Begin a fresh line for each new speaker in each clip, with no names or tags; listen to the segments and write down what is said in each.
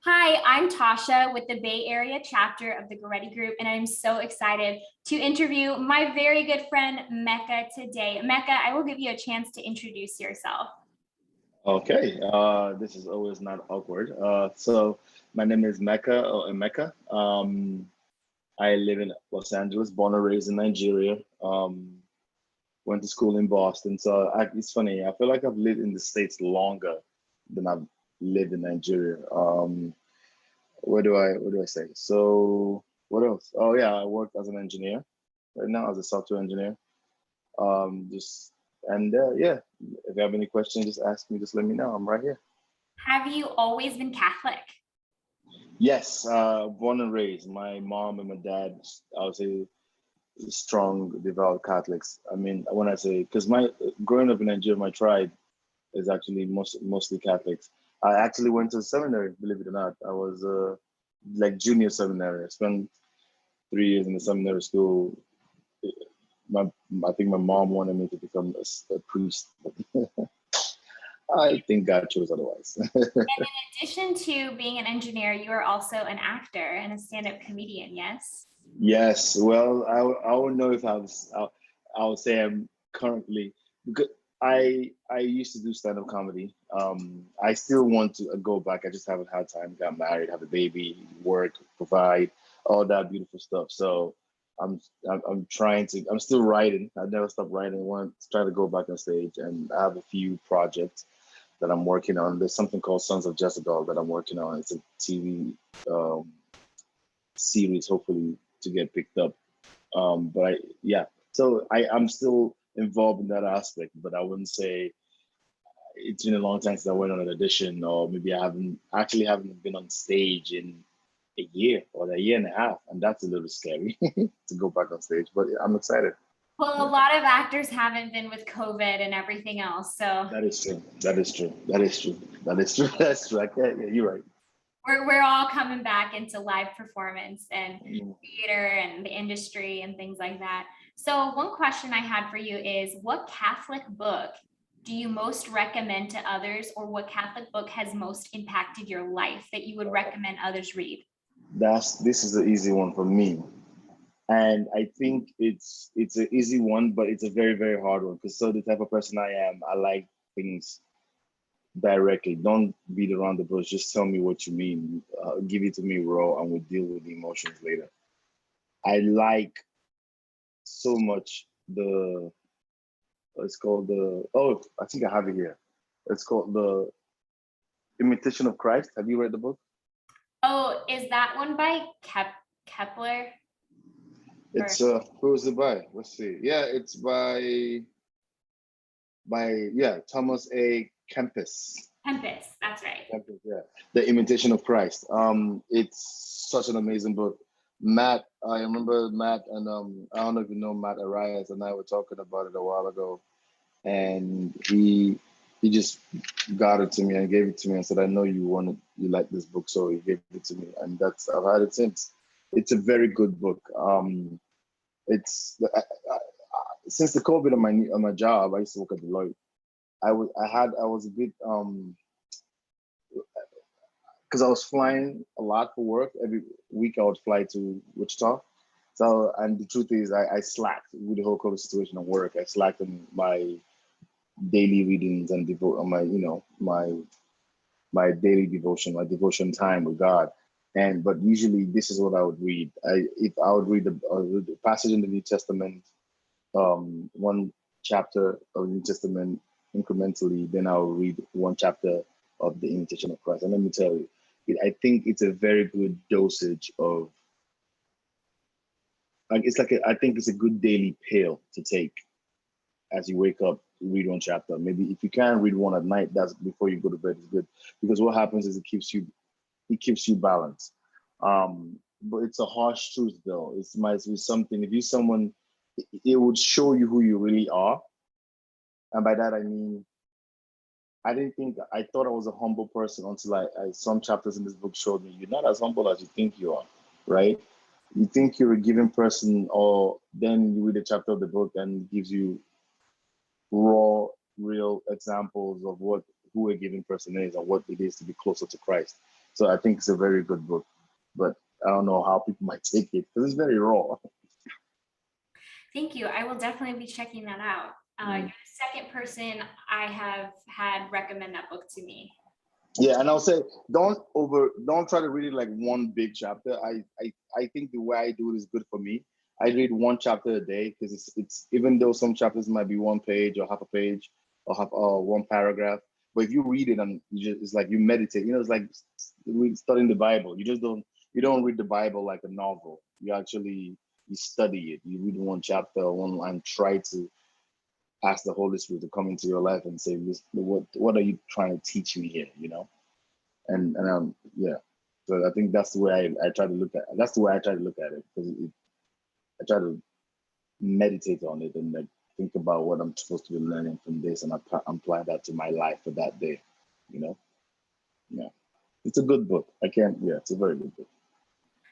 Hi, I'm Tasha with the Bay Area chapter of the Goretti Group, and I'm so excited to interview my very good friend Emeka today. Emeka, I will give you a chance to introduce yourself.
Okay, this is always not awkward. So my name is Mecca or Emeka. I live in Los Angeles, born and raised in Nigeria. Went to school in Boston. It's funny. I feel like I've lived in the States longer than I've lived in Nigeria. What do I say? So what else? Oh yeah, I work as an engineer right now as a software engineer. Just and Yeah, if you have any questions, just ask me. Just let me know. I'm right here.
Have you always been Catholic?
Yes, born and raised. My mom and my dad, I would say, strong, devout Catholics. I mean, when I say, because my growing up in Nigeria, my tribe is actually mostly Catholics. I actually went to seminary, believe it or not. I was like junior seminary. I spent 3 years in the seminary school. My, I think my mom wanted me to become a priest. I think God chose otherwise.
In addition to being an engineer, you are also an actor and a stand-up comedian, yes?
Yes, well, I don't know if I would say I'm currently because I used to do stand-up comedy. I still want to go back. I just haven't had time. Got married, have a baby, work, provide all that beautiful stuff. So I'm trying to. I'm still writing. I never stopped writing. I want to try to go back on stage, and I have a few projects that I'm working on. There's something called Sons of Jezebel that I'm working on. It's a TV series, hopefully to get picked up. Yeah, so I'm still involved in that aspect, but I wouldn't say it's been a long time since I went on an audition, or maybe I haven't been on stage in a year or a year and a half, and that's a little scary to go back on stage. But I'm excited.
Well, a
Yeah,
lot of actors haven't been with COVID and everything else, so
that is true. That is true. That is true. That is true. That's true. Yeah, you're right.
we're all coming back into live performance and
Mm.
theater and the industry and things like that. So one question I had for you is, what Catholic book do you most recommend to others, or what Catholic book has most impacted your life that you would recommend others read?
This is an easy one for me. And I think it's an easy one, but it's a very, very hard one because the type of person I am, I like things directly. Don't beat around the bush. Just tell me what you mean. Give it to me raw, and we'll deal with the emotions later. I like so much the it's called the oh I think I have it here. It's called the Imitation of Christ. Have you read the book?
Oh, is that one by Kepler? Or
It's who is it by? Let's see. Yeah, it's by yeah Thomas A. Kempis.
Tempest? That's right.
Kempis, yeah, The Imitation of Christ. It's such an amazing book. I remember Matt, and I don't know if you know Matt Arias, and I were talking about it a while ago, and he just got it to me and gave it to me and said, I know you like this book, so he gave it to me, and that's I've had it since. It's a very good book. Since the COVID on my job, I used to work at Deloitte. I was a bit because I was flying a lot for work. Every week I would fly to Wichita. So, and the truth is, I slacked with the whole COVID situation at work. I slacked on my daily readings and devote on my, my daily devotion, my devotion time with God. And but usually this is what I would read. If I would read the passage in the New Testament, one chapter of the New Testament incrementally, then I'll read one chapter of the Imitation of Christ. And let me tell you, I think it's a very good dosage of like I think it's a good daily pill to take as you wake up. Read one chapter. Maybe if you can read one at night, that's before you go to bed is good because what happens is it keeps you balanced. But it's a harsh truth though. It might be something if you someone it would show you who you really are. And by that I mean I thought I was a humble person until some chapters in this book showed me you're not as humble as you think you are, right? You think you're a given person, or then you read a chapter of the book and it gives you raw, real examples of what who a given person is and what it is to be closer to Christ. So I think it's a very good book, but I don't know how people might take it because it's very raw.
Thank you. I will definitely be checking that out. You're the second person I have had recommend that book to me.
Yeah, and I'll say don't try to read it like one big chapter. I think the way I do it is good for me. I read one chapter a day because it's even though some chapters might be one page or half a page or half one paragraph, but if you read it and it's like you meditate. It's like studying the Bible. You don't read the Bible like a novel. You study it. You read one chapter or one line, try to ask the Holy Spirit to come into your life and say, what are you trying to teach me here? And yeah. So I think that's the way I try to look at it. That's the way I try to look at it because I try to meditate on it and like think about what I'm supposed to be learning from this and apply that to my life for that day. Yeah, it's a good book. It's a very good book.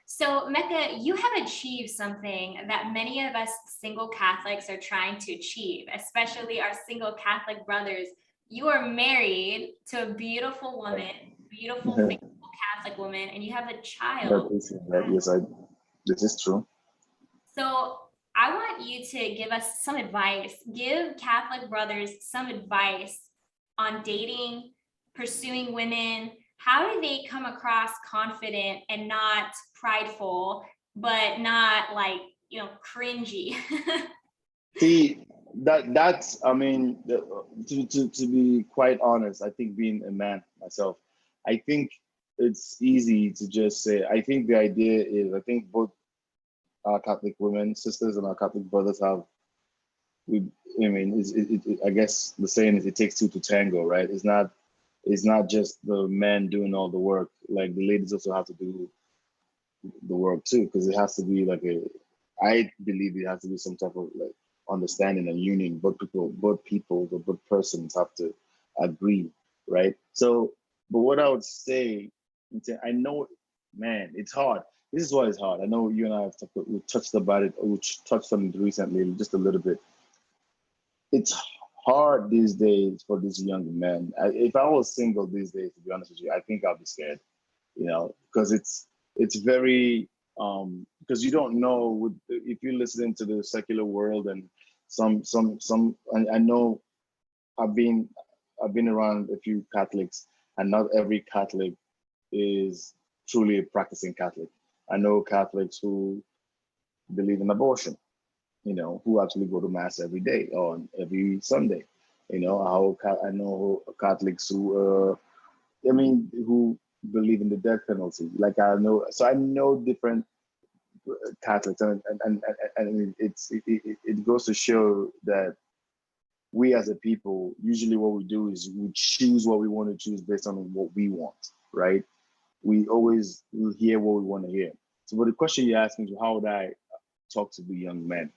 So, Mecca, you have achieved something that many of us single Catholics are trying to achieve, especially our single Catholic brothers. You are married to a beautiful woman, beautiful, faithful Catholic woman, and you have a child.
Yes, this is true.
So, I want you to give us some advice. Give Catholic brothers some advice on dating, pursuing women. How do they come across confident and not prideful, but not like, cringy?
See, that's I mean, to be quite honest, I think being a man myself, I think it's easy to just say. I think the idea is I think both our Catholic women sisters and our Catholic brothers have we I mean I guess the saying is it takes two to tango, right? It's not just the men doing all the work. Like the ladies also have to do the work too, because it has to be like I believe it has to be some type of like understanding and union. Both persons have to agree, right? So, but what I would say, I know, man, it's hard. This is why it's hard. I know you and I have we touched about it, we touched on it recently, just a little bit. It's hard these days for these young men. If I was single these days, to be honest with you, I think I'll be scared, because it's very because you don't know if you listen to the secular world and I know I've been I've been around a few Catholics, and not every Catholic is truly a practicing Catholic. I know Catholics who believe in abortion, who actually go to mass every day or every Sunday. I know Catholics who believe in the death penalty. Like I know different Catholics, and it goes to show that we as a people, usually what we do is we choose what we want to choose based on what we want, right? We always will hear what we want to hear. So, but the question you asked me is, how would I talk to the young men?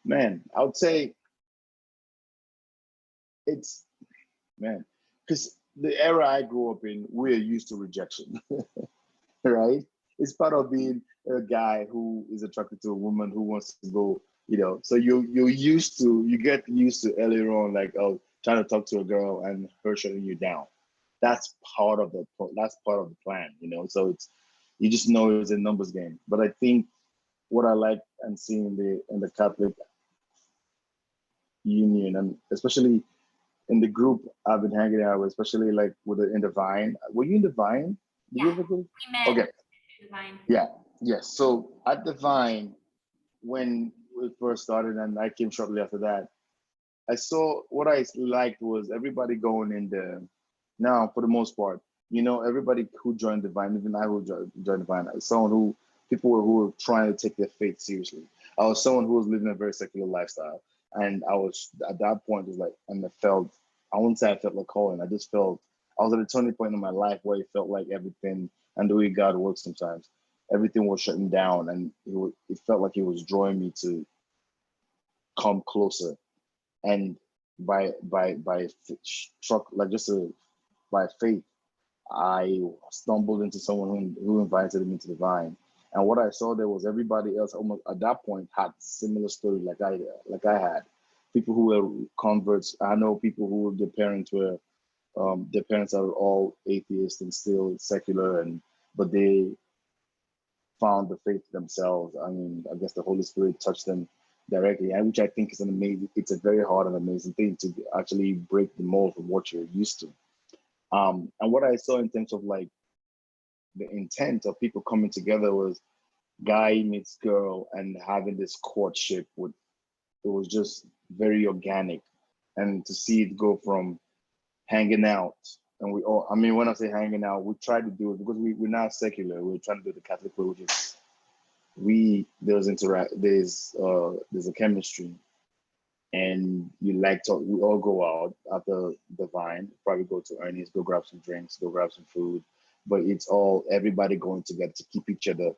Man, I would say it's, man, because the era I grew up in, we're used to rejection, right? It's part of being a guy who is attracted to a woman who wants to go, So you get used to earlier on, like, trying to talk to a girl and her shutting you down. That's part of the plan, So you just know it's a numbers game. But I think what I like and seeing in the Catholic Union, and especially in the group I've been hanging out with, especially like in the Vine. Were you in the Vine? Did you
Yeah,
ever go?
we met
Okay.
in Divine.
Yeah. Yes. So at the Vine, when we first started, and I came shortly after that, I saw what I liked was everybody going in there. Now, for the most part, everybody who joined the Vine, even I who joined the Vine, people who were trying to take their faith seriously. I was someone who was living a very secular lifestyle. And I was at that point, was like, and I wouldn't say I felt like calling. I just felt I was at a turning point in my life where it felt like everything, and the way God works sometimes, everything was shutting down, and it felt like He was drawing me to come closer. And by struck like just by faith, I stumbled into someone who invited me to the Vine. And what I saw there was everybody else almost at that point had similar story like I had. People who were converts. I know people their parents are all atheists and still secular, and but they found the faith themselves. I mean, I guess the Holy Spirit touched them directly, and which I think is an amazing, it's a very hard and amazing thing to actually break the mold from what you're used to. And what I saw in terms of like the intent of people coming together was guy meets girl and having this courtship with, it was just very organic. And to see it go from hanging out, and we all, I mean, when I say hanging out, we try to do it because we're not secular. We're trying to do the Catholic way, which is there's a chemistry, and you like to, we all go out after the vine, probably go to Ernie's, go grab some drinks, go grab some food, but it's all everybody going together to keep each other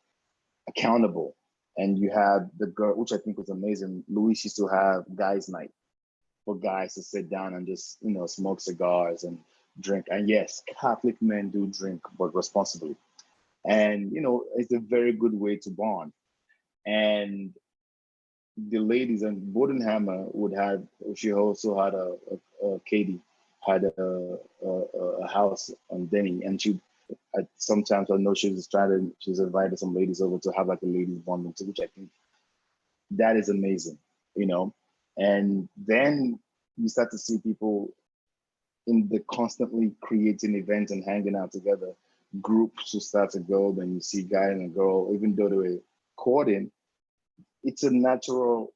accountable. And you had the girl, which I think was amazing. Luis used to have guys' night for guys to sit down and just, you know, smoke cigars and drink. And yes, Catholic men do drink, but responsibly. And, you know, it's a very good way to bond. And the ladies and Bodenhammer would have, she also had Katie had a house on Denny. And she, sometimes I know she's invited some ladies over to have like a ladies bonding too, which I think that is amazing, you know. And then you start to see people in the constantly creating events and hanging out together, groups who start to go, then you see guy and a girl, even though they were courting, it's a natural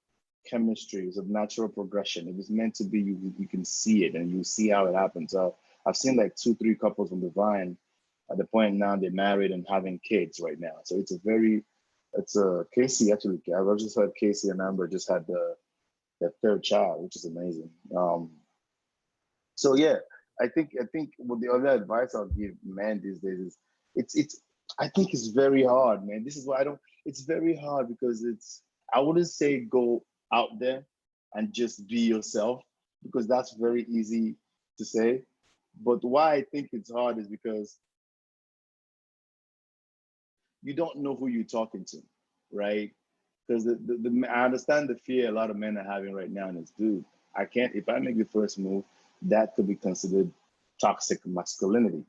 chemistry, it's a natural progression. If it's meant to be, you can see it and you see how it happens. So I've seen like 2-3 couples on the Vine at the point now they're married and having kids right now. So it's a Casey actually, I've just heard Casey and Amber just had their third child, which is amazing. So yeah, I think what the other advice I'll give men these days is it's I think it's very hard, man. This is why I don't, it's very hard because I wouldn't say go out there and just be yourself, because that's very easy to say. But why I think it's hard is because you don't know who you're talking to, right? Because I understand the fear a lot of men are having right now, and it's, dude, I can't, if I make the first move, that could be considered toxic masculinity.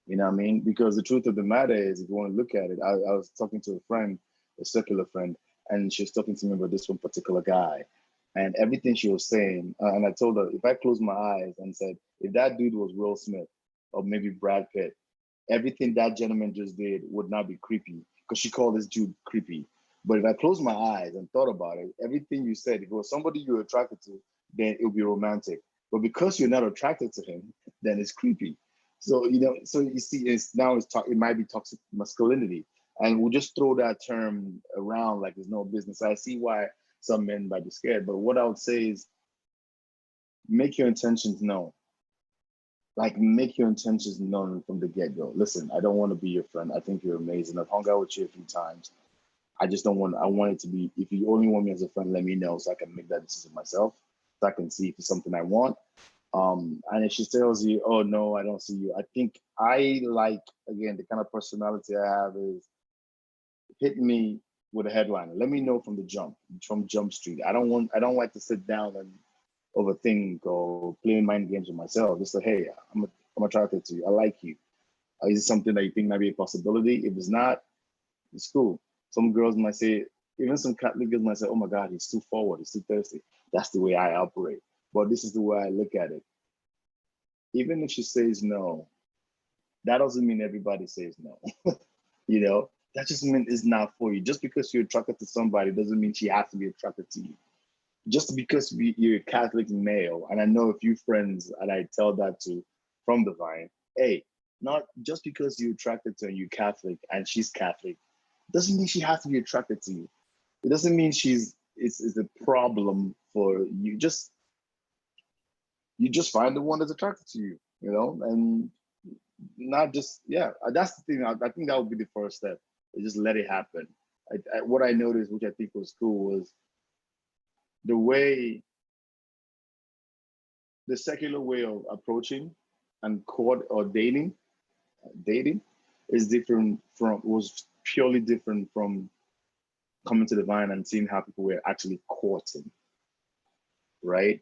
You know what I mean? Because the truth of the matter is, if you want to look at it, I was talking to a friend, a circular friend, and she was talking to me about this one particular guy. And everything she was saying, and I told her, if I closed my eyes and said, if that dude was Will Smith or maybe Brad Pitt, everything that gentleman just did would not be creepy, because she called this dude creepy. But if I closed my eyes and thought about it, everything you said, if it was somebody you're attracted to, then it would be romantic. But because you're not attracted to him, then it's creepy. So, you know, so you see, it might be toxic masculinity. And we'll just throw that term around like there's no business. I see why some men might be scared. But what I would say is make your intentions known. Like, make your intentions known from the get-go. Listen, I don't want to be your friend. I think you're amazing. I've hung out with you a few times. I just don't want, I want it to be, if you only want me as a friend, let me know so I can make that decision myself. So I can see if it's something I want. And if she tells you, oh no, I don't see you, I think I like, again, the kind of personality I have is hit me with a headliner. Let me know from the jump, from Jump Street. I don't like to sit down and overthink or play mind games with myself. Just like, hey, I'm attracted to you. I like you. Is it something that you think might be a possibility? If it's not, it's cool. Some girls might say, even some Catholic girls might say, oh my God, he's too forward, he's too thirsty. That's the way I operate. But this is the way I look at it. Even if she says no, that doesn't mean everybody says no. You know, that just means it's not for you. Just because you're attracted to somebody doesn't mean she has to be attracted to you. Just because you're a Catholic male, and I know a few friends and I tell that to from the Vine, hey, not just because you're attracted to her and you're Catholic and she's Catholic, doesn't mean she has to be attracted to you. It doesn't mean it's a problem for you. You just find the one that's attracted to you, you know, and not just, yeah, that's the thing. I think that would be the first step. Just let it happen. What I noticed, which I think was cool, was the way, the secular way of approaching and court or dating is different from, was purely different from coming to the Vine and seeing how people were actually courting, right?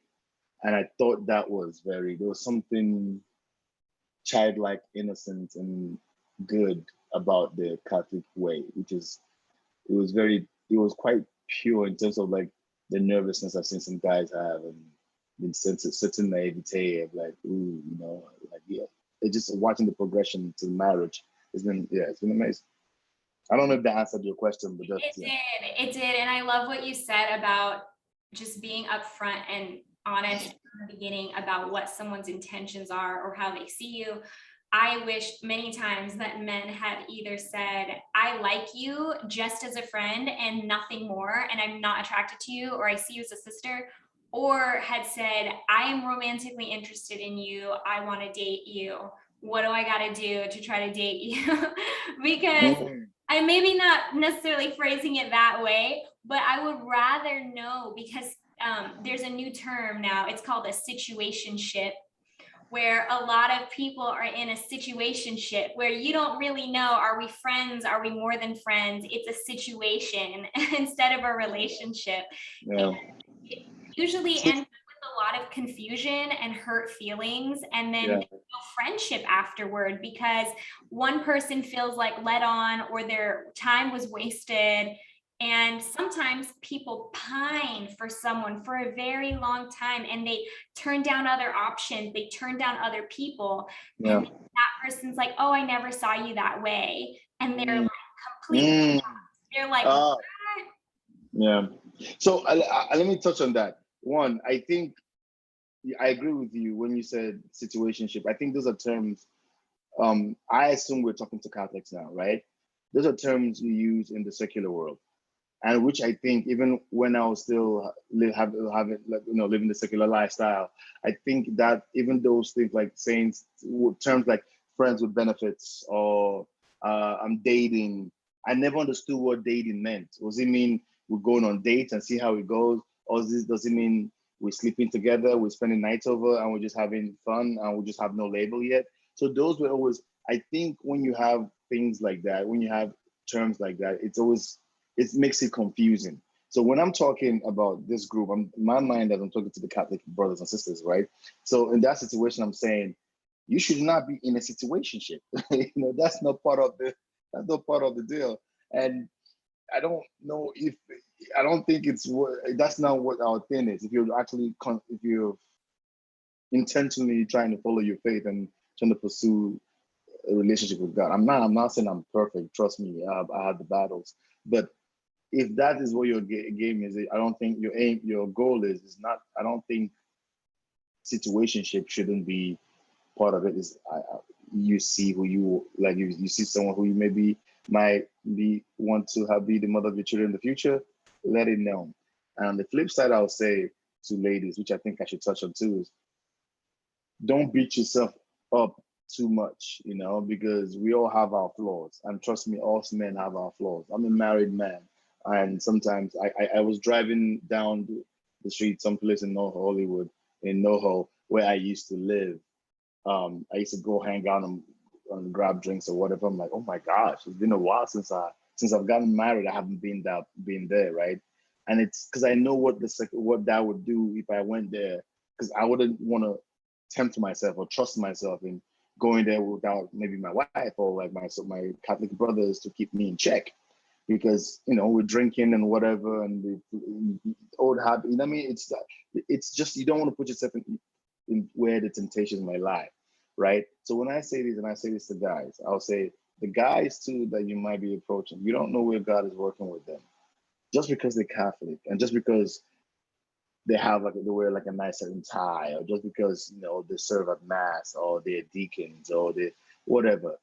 And I thought that was there was something childlike, innocent, and good about the Catholic way, which is it was quite pure in terms of like the nervousness I've seen some guys have and the certain naivete of like, ooh, you know, like yeah. It's just watching the progression to marriage. It's been amazing. I don't know if that answered your question, but that's
It did. And I love what you said about just being upfront and honest from the beginning about what someone's intentions are or how they see you. I wish many times that men had either said, I like you just as a friend and nothing more, and I'm not attracted to you, or I see you as a sister, or had said, I am romantically interested in you, I want to date you. What do I got to do to try to date you? Because I maybe not necessarily phrasing it that way, but I would rather know, because there's a new term now. It's called a situationship, where a lot of people are in a situationship where you don't really know, are we friends? Are we more than friends? It's a situation instead of a relationship.
yeah.
And it usually ends up with a lot of confusion and hurt feelings, and then no friendship afterward, because one person feels like let on or their time was wasted. And sometimes people pine for someone for a very long time, and they turn down other options, they turn down other people.
Yeah.
And that person's like, oh, I never saw you that way. And they're like completely, they're like, what?
Yeah. So let me touch on that. One, I think I agree with you when you said situationship. I think those are terms. I assume we're talking to Catholics now, right? Those are terms you use in the secular world, and which I think even when I was still living the secular lifestyle, I think that even those things like saying terms like friends with benefits or I'm dating, I never understood what dating meant. Does it mean we're going on dates and see how it goes, or does it mean we're sleeping together, we're spending nights over, and we're just having fun and we just have no label yet? So those were always, I think, when you have things like that, when you have terms like that, it makes it confusing. So when I'm talking about this group, in my mind, as I'm talking to the Catholic brothers and sisters, right? So in that situation, I'm saying you should not be in a situationship. You know, that's not part of the deal. And I don't know if I don't think that's not what our thing is. If you're intentionally trying to follow your faith and trying to pursue a relationship with God, I'm not saying I'm perfect. Trust me, I have the battles, but if that is what your game is, I don't think your goal is not. I don't think situationship shouldn't be part of it. You see who you like. You see someone who you maybe might want to be the mother of your children in the future. Let it know. And on the flip side, I'll say to ladies, which I think I should touch on too, is don't beat yourself up too much, you know, because we all have our flaws. And trust me, all men have our flaws. I'm a married man. And sometimes I was driving down the street, someplace in North Hollywood, in NoHo, where I used to live. I used to go hang out and grab drinks or whatever. I'm like, oh my gosh, it's been a while since I've gotten married. I haven't been there, right? And it's because I know what that would do if I went there, because I wouldn't want to tempt myself or trust myself in going there without maybe my wife or like my Catholic brothers to keep me in check, because you know we're drinking and whatever and the old habit. You know what I mean? It's just you don't want to put yourself in where the temptations might lie, right? So when I say this, and I say this to guys, I'll say the guys too that you might be approaching, you don't know where God is working with them. Just because they're Catholic and just because they wear like a nice certain tie, or just because you know they serve at mass or they're deacons or they whatever.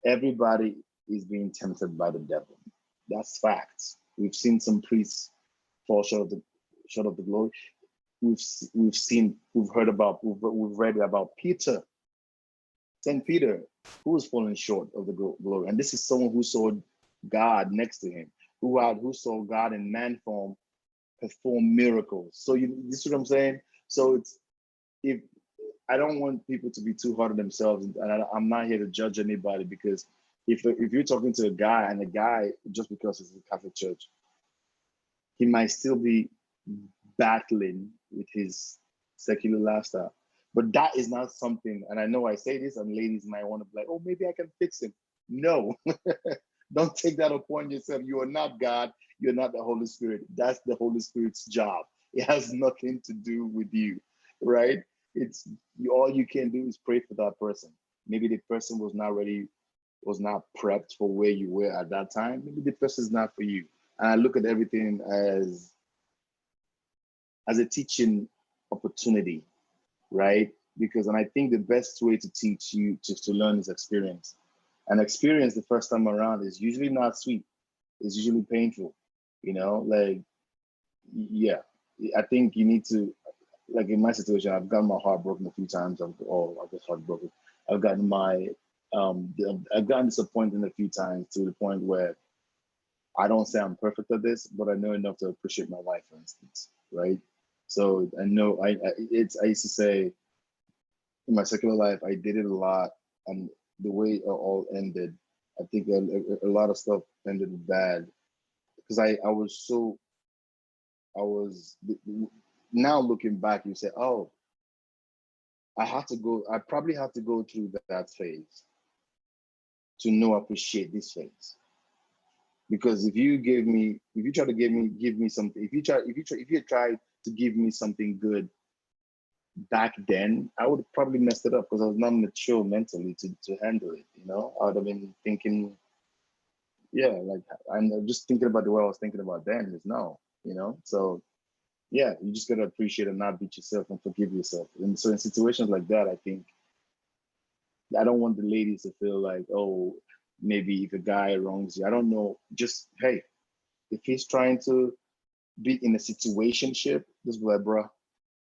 Everybody is being tempted by the devil. That's facts. We've seen some priests fall short of the glory. We've read about Peter, Saint Peter, who was falling short of the glory. And this is someone who saw God next to him, who saw God in man form perform miracles. So this is what I'm saying. So if I don't want people to be too hard on themselves, and I'm not here to judge anybody, because if you're talking to a guy and the guy, just because it's a Catholic church, he might still be battling with his secular lifestyle. But that is not something, and I know I say this and ladies might want to be like, oh, maybe I can fix him. No, don't take that upon yourself. You are not God. You're not the Holy Spirit. That's the Holy Spirit's job. It has nothing to do with you, right? It's all you can do is pray for that person. Maybe the person was not ready, was not prepped for where you were at that time. Maybe the person is not for you. And I look at everything as a teaching opportunity, right? Because, and I think the best way to teach you to learn is experience. And experience the first time around is usually not sweet. It's usually painful, like, yeah. I think you need to, like in my situation, I've gotten my heart broken a few times. I guess heartbroken. I've gotten I've gotten disappointed a few times to the point where I don't say I'm perfect at this, but I know enough to appreciate my life, for instance, right? So I know I used to say in my secular life, I did it a lot, and the way it all ended, I think a lot of stuff ended bad because I was now looking back, you say, oh, I probably had to go through that phase to know appreciate this phase. Because if you try to give me something, if you try to give me something good back then, I would have probably messed it up because I was not mature mentally to handle it. I would have been thinking, yeah, like I'm just thinking about the way I was thinking about then is no, So yeah, you just gotta appreciate and not beat yourself and forgive yourself. And so in situations like that, I think I don't want the ladies to feel like, oh, maybe if a guy wrongs you, I don't know, just hey, if he's trying to be in a situationship, this is like, bro,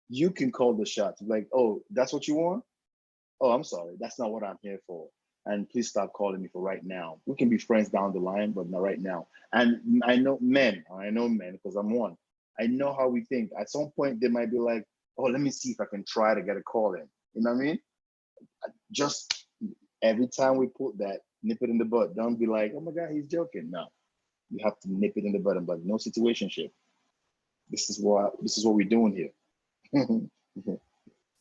you can call the shots. Like, oh, that's what you want? Oh, I'm sorry, that's not what I'm here for. And please stop calling me for right now. We can be friends down the line, but not right now. And I know men because I'm one. I know how we think. At some point, they might be like, oh, let me see if I can try to get a call in. You know what I mean? Just every time we put that, nip it in the bud. Don't be like, oh my God, he's joking. No, you have to nip it in the bud and be like, no situationship. This is what we're doing here.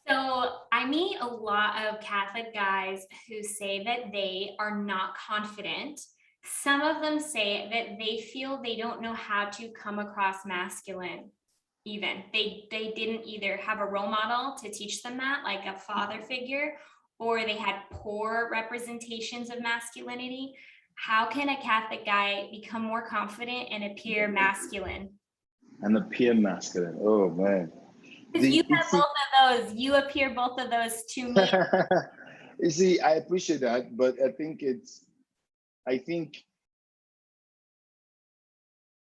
So I meet a lot of Catholic guys who say that they are not confident. Some of them say that they feel they don't know how to come across masculine. Even they didn't either have a role model to teach them that, like a father figure, or they had poor representations of masculinity. How can a Catholic guy become more confident and appear masculine?
And appear masculine. Oh man.
Because you have both of those. You appear both of those to me.
You see, I appreciate that, but I think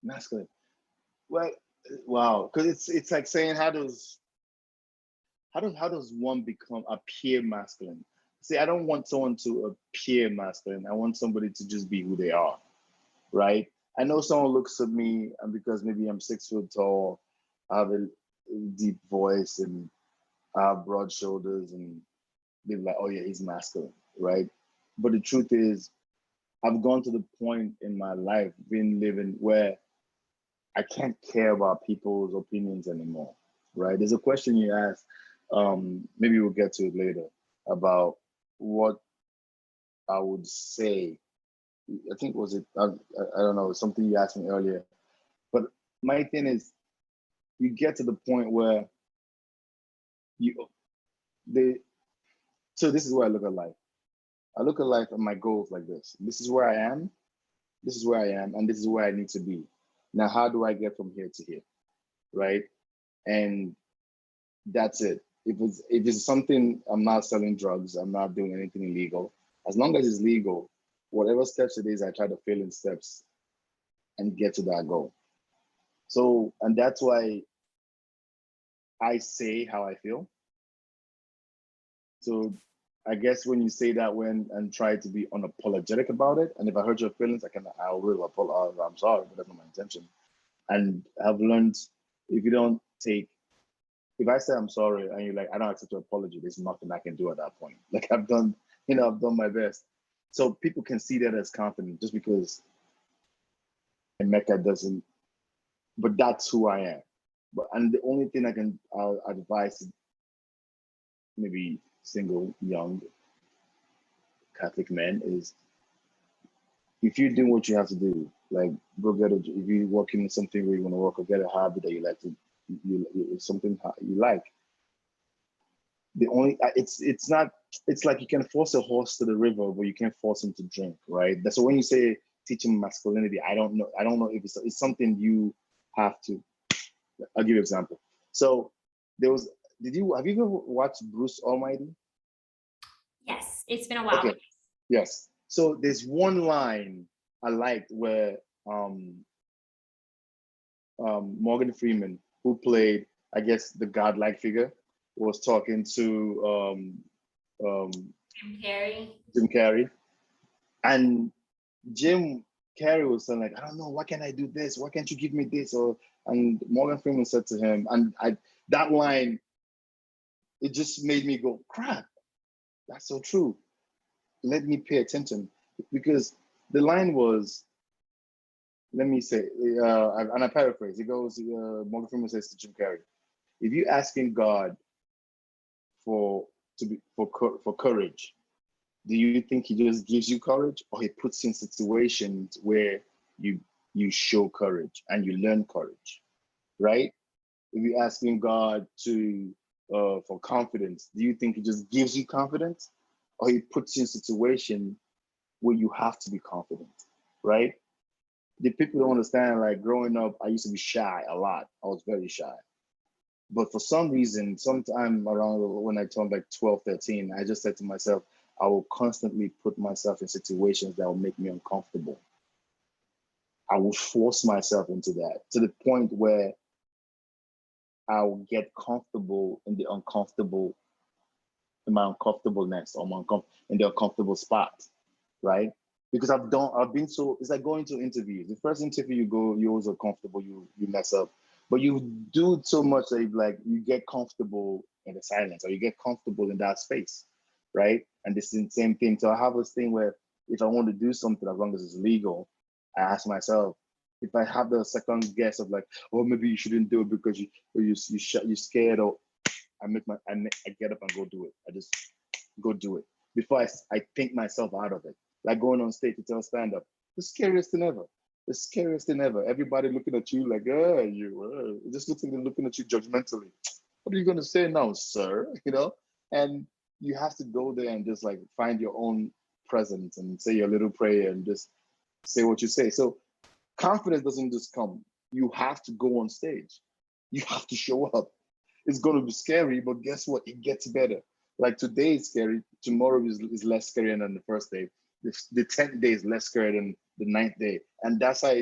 masculine. Well, wow, because it's like saying how does one become appear masculine? See, I don't want someone to appear masculine. I want somebody to just be who they are, right? I know someone looks at me and because maybe I'm 6 foot tall, I have a deep voice and I have broad shoulders and they're like, oh yeah, he's masculine, right? But the truth is, I've gone to the point in my life, been living where I can't care about people's opinions anymore, right? There's a question you asked, maybe we'll get to it later, about what I would say. I think was it, I don't know, something you asked me earlier. But my thing is, you get to the point where they, so this is where I look at life. I look at life and my goals like this. This is where I am, and this is where I need to be. Now, how do I get from here to here, right? And that's it. If it's something, I'm not selling drugs, I'm not doing anything illegal. As long as it's legal, whatever steps it is, I try to fill in steps and get to that goal. So, and that's why I say how I feel. So I guess when you say that and try to be unapologetic about it, and if I hurt your feelings, I will apologize. I'm sorry, but that's not my intention. And I've learned if you don't take, if I say I'm sorry and you're like, I don't accept your apology, there's nothing I can do at that point. Like I've done my best. So people can see that as confident just because Emeka doesn't, but that's who I am. And the only thing I'll advise maybe single young Catholic men is if you're doing what you have to do, like go get a, if you're working in something where you want to work or get a hobby that you like to, something you like. The only it's not, it's like you can force a horse to the river, but you can't force him to drink, right? That's so when you say teach him masculinity, I don't know if it's something you have to. I'll give you an example. So there was, have you ever watched Bruce Almighty?
Yes, it's been a while.
Okay. Yes. So there's one line I liked where Morgan Freeman, who played, I guess, the godlike figure, was talking to
Jim Carrey.
Jim Carrey, and Jim Carrey was saying like, I don't know, why can't I do this? Why can't you give me this? Or and Morgan Freeman said to him, and that line, it just made me go, crap, that's so true. Let me pay attention, because the line was, let me say, and I paraphrase. It goes, Morgan Freeman says to Jim Carrey, if you're asking God for courage, do you think he just gives you courage, or he puts you in situations where you show courage and you learn courage, right? If you're asking God for confidence, do you think he just gives you confidence, or he puts you in a situation where you have to be confident, right? The people don't understand, like growing up, I used to be shy a lot. I was very shy. But for some reason, sometime around when I turned like 12, 13, I just said to myself, I will constantly put myself in situations that will make me uncomfortable. I will force myself into that to the point where I will get comfortable in the uncomfortable, in my uncomfortableness, or in the uncomfortable spot, right? Because I've been so, it's like going to interviews. The first interview you go, you're always uncomfortable, you mess up. But you do it so much that you get comfortable in the silence, or you get comfortable in that space, right? And this is the same thing. So I have this thing where if I want to do something, as long as it's legal, I ask myself, if I have the second guess of like, oh, maybe you shouldn't do it because you're scared, or I get up and go do it. I just go do it before I think myself out of it. Like going on stage to tell stand up, the scariest thing ever. The scariest thing ever. Everybody looking at you like, it just looks like they're looking at you judgmentally. What are you going to say now, sir? You know? And you have to go there and just like find your own presence and say your little prayer and just say what you say. So confidence doesn't just come. You have to go on stage. You have to show up. It's going to be scary, but guess what? It gets better. Like today is scary. Tomorrow is less scary than the first day. The 10th day is less scary than the 9th day. And that's how,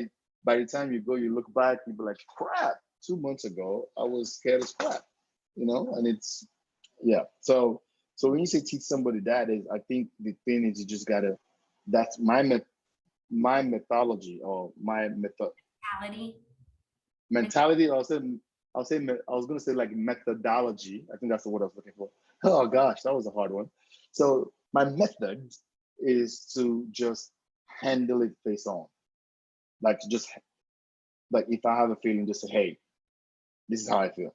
by the time you go, you look back, you be like, crap, 2 months ago, I was scared as crap, you know? And it's, yeah. So when you say teach somebody that, is, I think the thing is you just gotta, that's my methodology, or my mentality. I was gonna say like methodology. I think that's the word I was looking for. Oh gosh, that was a hard one. So my method is to just handle it face on. Like to just, like if I have a feeling, just say, hey, this is how I feel.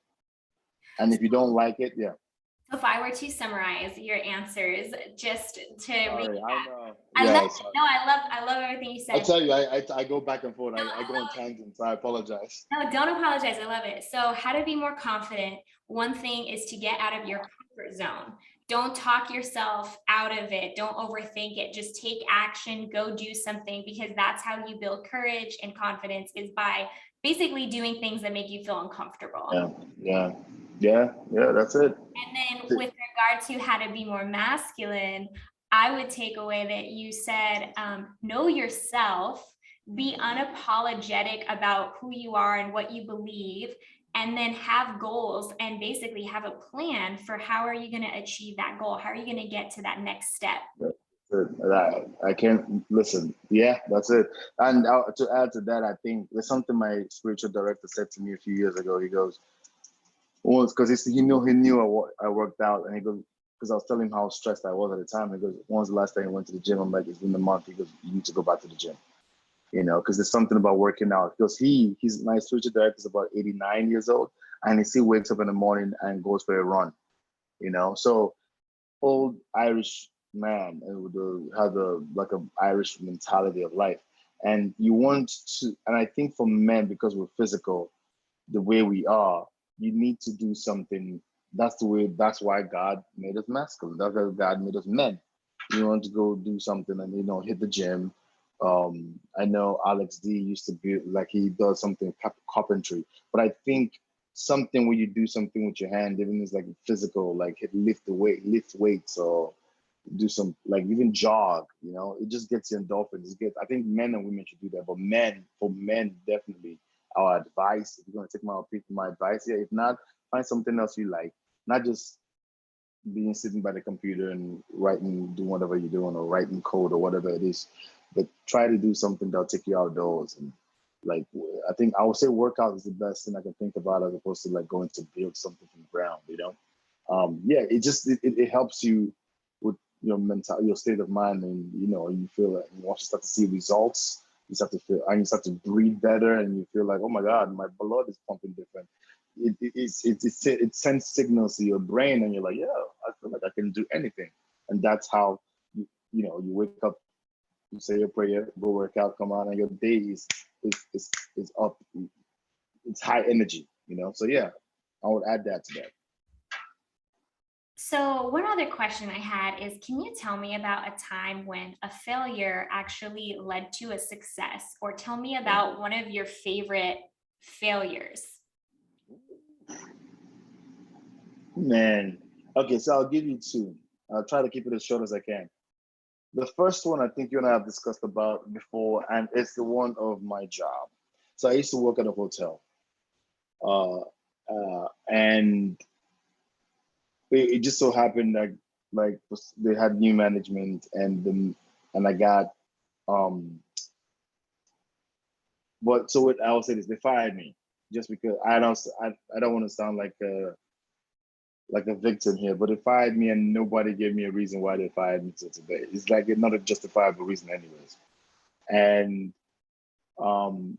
And if you don't like it, yeah.
So if I were to summarize your answers, just to
Sorry, I know.
I love everything you said.
I tell you, I go back and forth. I go on tangents. I apologize.
No, don't apologize. I love it. So how to be more confident. One thing is to get out of your comfort zone. Don't talk yourself out of it. Don't overthink it. Just take action, go do something, because that's how you build courage and confidence, is by basically doing things that make you feel uncomfortable.
Yeah, that's it.
And then with regard to how to be more masculine, I would take away that you said, know yourself, be unapologetic about who you are and what you believe, and then have goals and basically have a plan for how are you going to achieve that goal? How are you going to get to that next step?
I can't listen. Yeah, that's it. And to add to that, I think there's something my spiritual director said to me a few years ago. He goes, once, because he knew I worked out, and he goes, because I was telling him how stressed I was at the time. He goes, when's the last time you went to the gym? I'm like, it's been a month. He goes, you need to go back to the gym. You know, because there's something about working out. Because he's my spiritual director is about 89 years old, and he still wakes up in the morning and goes for a run. You know, so old Irish man, and with had the like a Irish mentality of life. And you want to, and I think for men, because we're physical, the way we are, you need to do something. That's the way. That's why God made us masculine. That's why God made us men. You want to go do something and hit the gym. I know Alex D used to be like he does something carpentry, but I think something where you do something with your hand, even if it's like physical, like lift weights, or do some like even jog. It just gets you endorphins. I think men and women should do that, but for men, definitely our advice. If you're gonna take my advice, yeah. If not, find something else you like. Not just being sitting by the computer and writing, doing whatever you're doing, or writing code or whatever it is, but try to do something that'll take you outdoors. And like, I think I would say workout is the best thing I can think about, as opposed to like going to build something from the ground. Yeah, it helps you with your your state of mind, and you feel that once you start to see results, you start to breathe better, and you feel like, oh my God, my blood is pumping different. It sends signals to your brain, and you're like, yeah, I feel like I can do anything. And that's how you wake up, you say your prayer, go work out, come out, and your day is up. It's high energy. So yeah, I would add that to that.
So, one other question I had is, can you tell me about a time when a failure actually led to a success, or tell me about one of your favorite failures?
Man, okay, so I'll give you two. I'll try to keep it as short as I can. The first one, I think you and I have discussed about before, and it's the one of my job. So I used to work at a hotel, and it just so happened that like they had new management, and I got but so what I will say is they fired me just because I don't want to sound like a victim here, but they fired me and nobody gave me a reason why they fired me till today. It's like not a justifiable reason anyways. And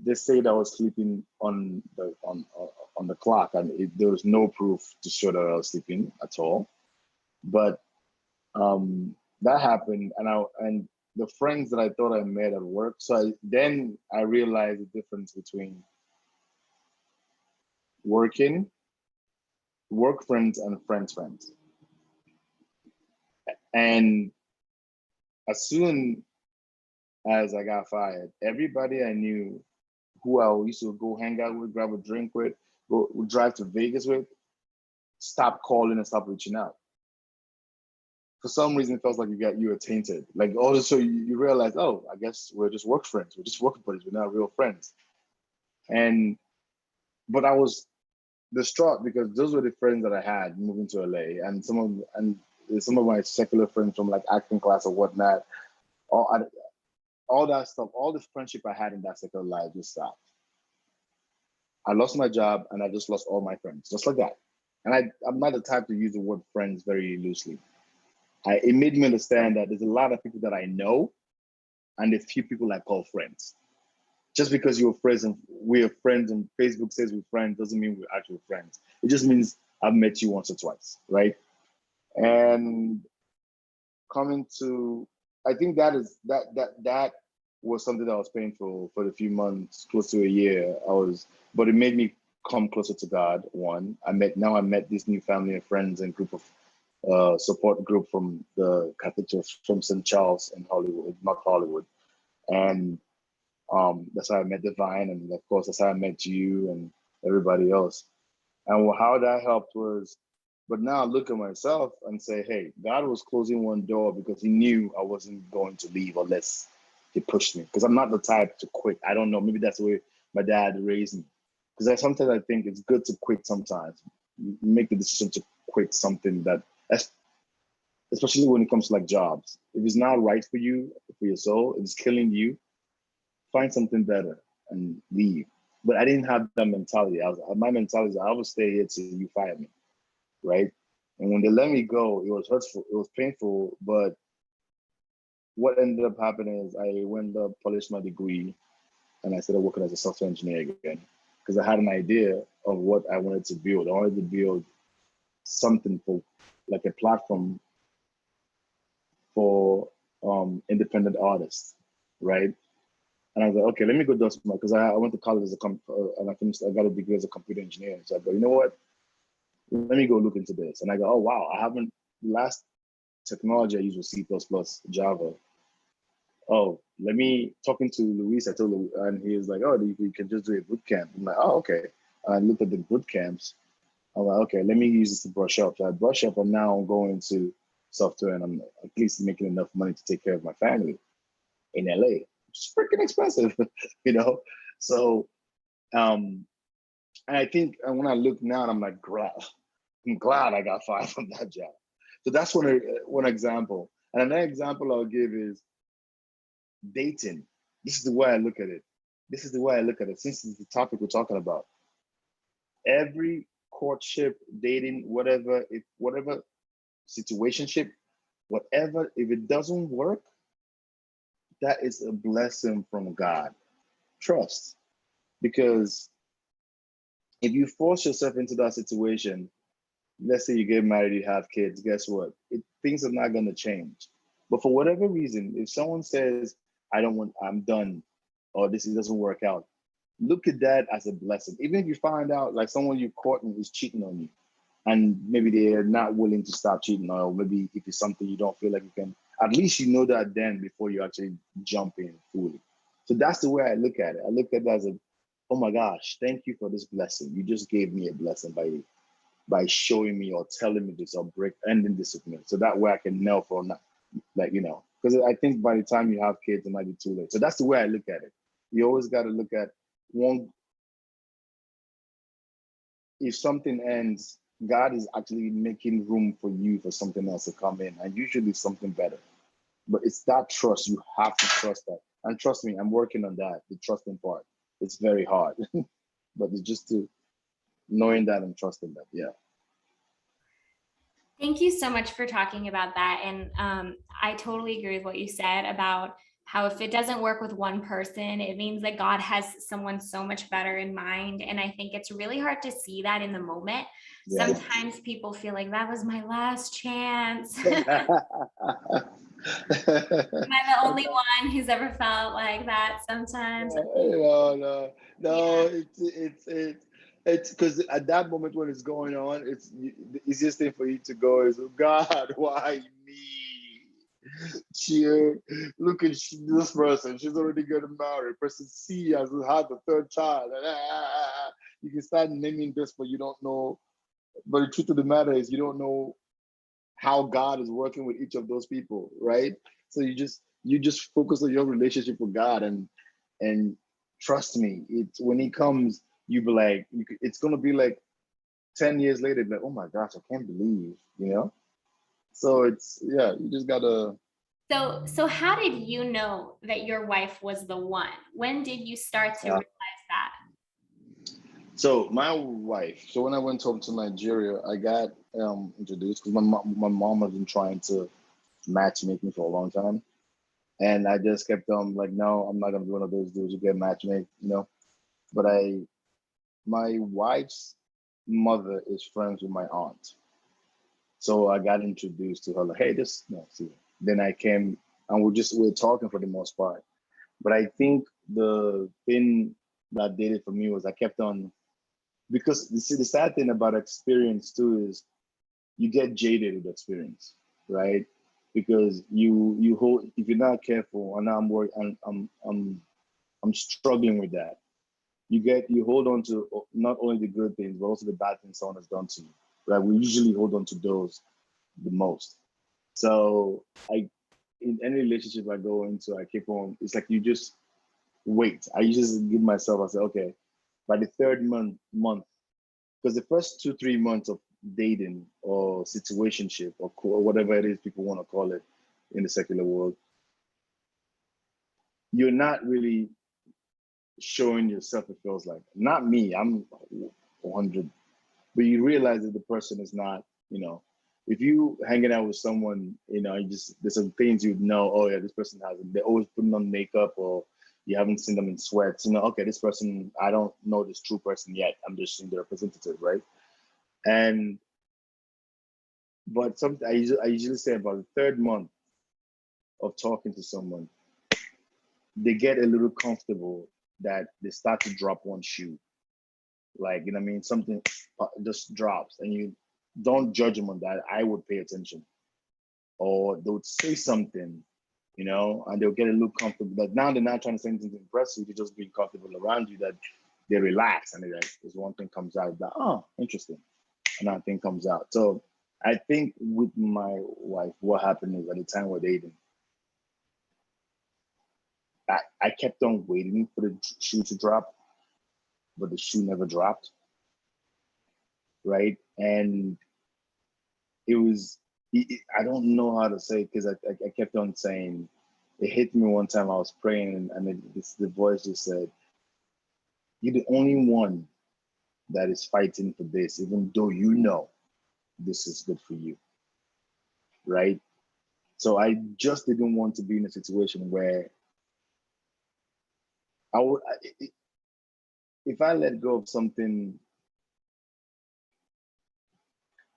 they said I was sleeping on the clock, and there was no proof to show that I was sleeping at all. But that happened, and the friends that I thought I met at work. So then I realized the difference between working, work friends, and friends. And as soon as I got fired, everybody I knew, who I used to go hang out with, grab a drink with, go drive to Vegas with, stopped calling and stopped reaching out. For some reason, it felt like you were tainted. Like also, you realize, oh, I guess we're just work friends. We're just work buddies. We're not real friends. But I was distraught because those were the friends that I had moving to LA, and some of my secular friends from like acting class or whatnot. All, all that stuff, all the friendship I had in that secular life just stopped. I lost my job, and I just lost all my friends, just like that. And I'm not the type to use the word friends very loosely. It made me understand that there's a lot of people that I know, and a few people I call friends. Just because you're friends and we're friends and Facebook says we're friends doesn't mean we're actual friends. It just means I've met you once or twice, right? And coming to, I think that was something that was painful for the few months, close to a year. But it made me come closer to God. One, I met this new family and friends and group of support group from the Catholic Church from St. Charles in Hollywood, North Hollywood, and that's how I met Divine, and of course that's how I met you and everybody else. And how that helped was, but now I look at myself and say, hey, God was closing one door because he knew I wasn't going to leave unless he pushed me. Because I'm not the type to quit. I don't know, maybe that's the way my dad raised me. Because sometimes I think it's good to quit sometimes. You make the decision to quit something especially when it comes to like jobs. If it's not right for you, for your soul, it's killing you, find something better and leave. But I didn't have that mentality. My mentality is I will stay here till you fire me, right? And when they let me go, it was hurtful, it was painful. But what ended up happening is I went up, polished my degree, and I started working as a software engineer again because I had an idea of what I wanted to build. I wanted to build something for like a platform for independent artists, right? And I was like, okay, let me go do some, because I went to college as and I got a degree as a computer engineer. So I go, you know what? Let me go look into this. And I go, oh wow, last technology I used was C++, Java. Oh, let me talking to Luis. I told him, and he was like, "Oh, you can just do a boot camp." I'm like, "Oh, okay." I looked at the boot camps. I'm like, "Okay, let me use this to brush up." So I brush up, and now I'm going to software, and I'm at least making enough money to take care of my family in LA. It's freaking expensive, you know. So, and I think, and when I look now, I'm like, I'm glad I got fired from that job. So that's one example. And another example I'll give is dating. This is the way I look at it. This is the way I look at it. Since it's the topic we're talking about, every courtship, dating, whatever situationship, whatever, if it doesn't work, that is a blessing from God. Trust. Because if you force yourself into that situation, let's say you get married, you have kids, guess what? Things are not going to change. But for whatever reason, if someone says, I'm done, or this doesn't work out, look at that as a blessing. Even if you find out like someone you caught is cheating on you, and maybe they're not willing to stop cheating, or maybe if it's something you don't feel like you can, at least you know that then before you actually jump in fully. So that's the way I look at it. I look at it as oh my gosh, thank you for this blessing. You just gave me a blessing by showing me or telling me this or ending this with me. So that way I can know for not, like, because I think by the time you have kids, it might be too late. So that's the way I look at it. You always got to look at if something ends, God is actually making room for you for something else to come in, and usually something better. But it's that trust. You have to trust that. And trust me, I'm working on that, the trusting part. It's very hard, but it's just knowing that and trusting that. Yeah.
Thank you so much for talking about that. And I totally agree with what you said about how if it doesn't work with one person, it means that God has someone so much better in mind. And I think it's really hard to see that in the moment.
Yeah.
Sometimes people feel like that was my last chance.
Am
I the only one who's ever felt like that sometimes?
No.
Yeah.
It's because at that moment when it's going on, the easiest thing for you to go is, oh God, why me? Look at this person. She's already getting married. Person C has had the third child. You can start naming this, but you don't know. But the truth of the matter is, you don't know how God is working with each of those people, right? So you just focus on your relationship with God, and trust me, it's when He comes, you be like, it's gonna be like 10 years later, like, oh my gosh, I can't believe, So you just gotta.
So how did you know that your wife was the one? When did you start to realize that?
So my wife. So when I went home to Nigeria, I got introduced because my mom has been trying to matchmake me for a long time, and I just kept on like, no, I'm not gonna be one of those dudes who get matchmade. But my wife's mother is friends with my aunt, so I got introduced to her. Like, hey, this no, see. Then I came, and we're talking for the most part. But I think the thing that did it for me was I kept on, because you see, the sad thing about experience too is you get jaded with experience, right? Because you hold, if you're not careful, and I'm worried, I'm struggling with that. You hold on to not only the good things but also the bad things someone has done to you, right? We usually hold on to those the most. So in any relationship I go into, I keep on. It's like you just wait. I just give myself. I say, okay, by the third month, because the first 2-3 months of dating or situationship or whatever it is people want to call it in the secular world, you're not really showing yourself. It feels like, not me. I'm 100, but you realize that the person is not. If you hanging out with someone, there's some things you know. Oh yeah, this person hasn't. They're always putting on makeup, or you haven't seen them in sweats. Okay, this person, I don't know this true person yet. I'm just seeing the representative, right? But I usually say about the third month, of talking to someone, they get a little comfortable that they start to drop one shoe. Like, you know what I mean? Something just drops and you don't judge them on that. I would pay attention. Or they would say something, you know, and they'll get a little comfortable. But now they're not trying to say anything to impress you, they're just being comfortable around you, that they relax and there's one thing comes out that, oh, interesting. Another thing comes out. So I think with my wife, what happened is at the time we're dating, I kept on waiting for the shoe to drop, but the shoe never dropped, right? And it was, I don't know how to say it, because I kept on saying, it hit me one time I was praying and the voice just said, you're the only one that is fighting for this, even though you know this is good for you, right? So I just didn't want to be in a situation where I would, if I let go of something,